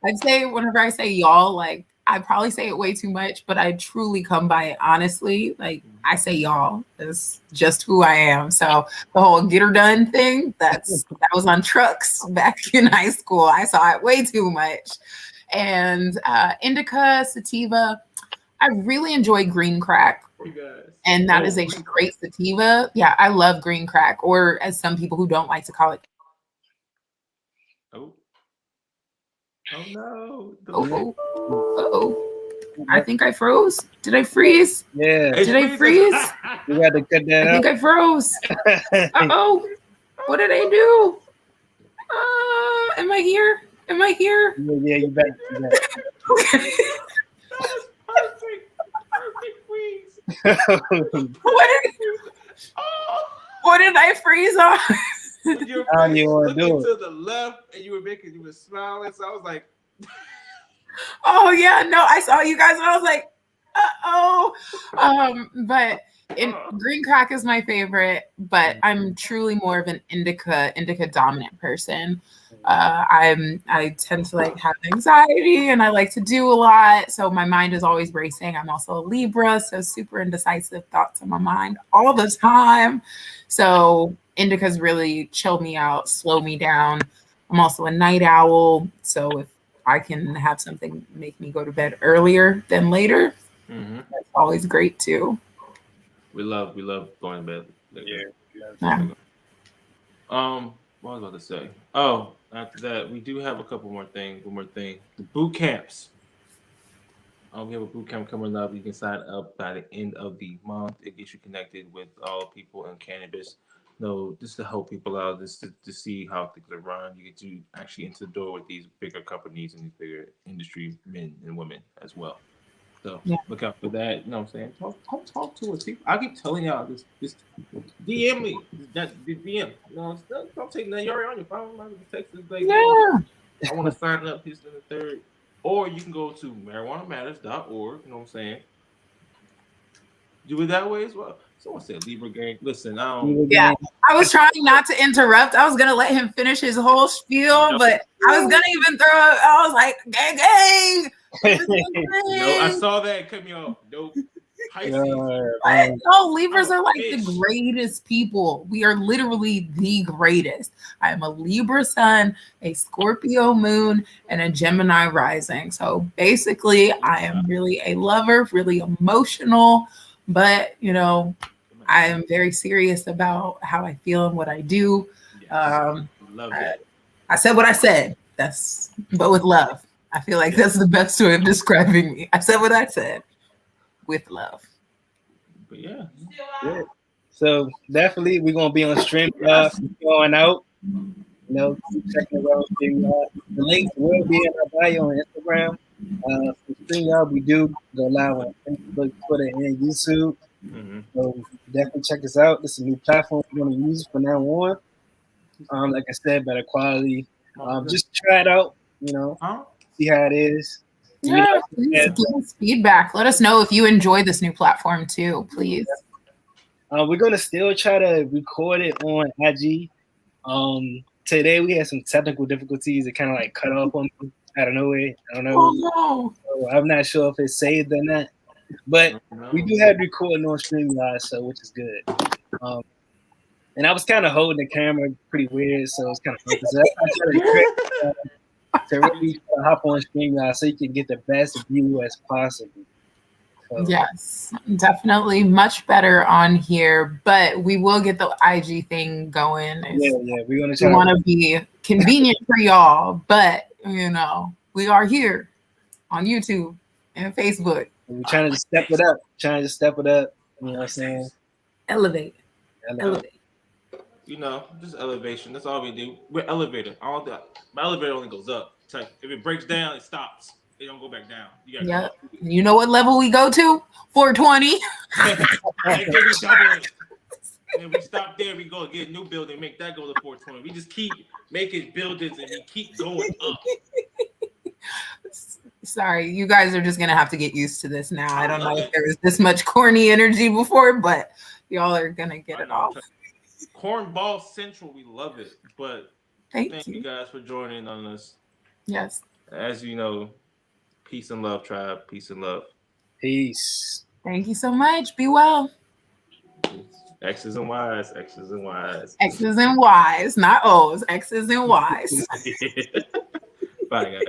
I'd say whenever I say y'all, like I probably say it way too much, but I truly come by it honestly. Like I say y'all. It's just who I am. So the whole get her done thing, that was on trucks back in high school. I saw it way too much. And indica, sativa, I really enjoy green crack. And that is a great sativa. Yeah, I love green crack, or as some people who don't like to call it. Oh no. Oh. I think I froze. Did I freeze? Yeah. Did I freeze? You got to cut that out. I think I froze. Uh-oh. What did I do? Am I here? Am I here? Yeah, you back. Okay. Perfect freeze. What did I freeze on? Your How face you wanna looking do to the left, and you were smiling. So I was like, oh yeah, no, I saw you guys, and I was like, but green crack is my favorite, but I'm truly more of an indica dominant person. I tend to like have anxiety, and I like to do a lot, so my mind is always racing. I'm also a Libra, so super indecisive thoughts in my mind all the time. So indicas really chill me out, slow me down. I'm also a night owl, so if I can have something make me go to bed earlier than later, that's always great too. We love going to bed. Yeah. What was I about to say? Oh, after that, we do have a couple more things. One more thing. The boot camps. We have a boot camp coming up. You can sign up by the end of the month. It gets you connected with all people in cannabis. No, just to help people out, just to see how things are run. You get to actually enter the door with these bigger companies and these bigger industry men and women as well. So look out for that. You know what I'm saying? Talk to us. I keep telling y'all this DM me. DM. No, don't take nothing. You're already on your phone. I'm text this like, I want to sign up. Here's the third. Or you can go to marijuanamatters.org. You know what I'm saying? Do it that way as well. Someone said Libra gang. Listen, I was trying not to interrupt. I was gonna let him finish his whole spiel, but I was gonna even throw. I was like, gang, gang. No, I saw that. It cut me off. Nope. No, Libras are like the greatest people. We are literally the greatest. I am a Libra sun, a Scorpio moon, and a Gemini rising. So basically, I am really a lover, really emotional, but I am very serious about how I feel and what I do. Love it. I said what I said. But with love. I feel like that's the best way of describing me. I said what I said with love. But yeah. So definitely we're gonna be on StreamYard going out. Checking it out. The links will be in our bio on Instagram. For StreamYard, we do go live on Facebook, Twitter, and YouTube. So definitely check us out. This is a new platform we're gonna use from now on. Like I said, better quality. Just try it out. See how it is. Yeah, please give us feedback. Let us know if you enjoy this new platform too, please. We're gonna still try to record it on IG. Today we had some technical difficulties. It kind of like cut off on me out of nowhere. I don't know. Oh no! So I'm not sure if it's saved or not, but we do have recording on StreamYard, so which is good. And I was kind of holding the camera pretty weird, so it's kind of fun. So to really hop on StreamYard so you can get the best view as possible. So. Yes, definitely much better on here, but we will get the IG thing going. Yeah, we're gonna try. We want to be convenient for y'all, but we are here on YouTube and Facebook. We're trying to step it up. You know what I'm saying? Elevate. You know, just elevation. That's all we do. We're elevator. All that. My elevator only goes up. It's like if it breaks down, it stops. It don't go back down. You gotta go Yep. up. You know what level we go to? 420. And then we double it. And we stop there. We go get a new building. Make that go to 420. We just keep making buildings and we keep going up. Sorry, you guys are just gonna have to get used to this now. I don't know love if it. there was this much corny energy before, but y'all are gonna get it off. Cornball Central, we love it. But Thank you you. guys for joining on us. Yes. As you know, peace and love, tribe. Peace and love. Peace. Thank you so much. Be well. X's and Y's. X's and Y's. X's and Y's, not O's. X's and Y's. Bye, guys.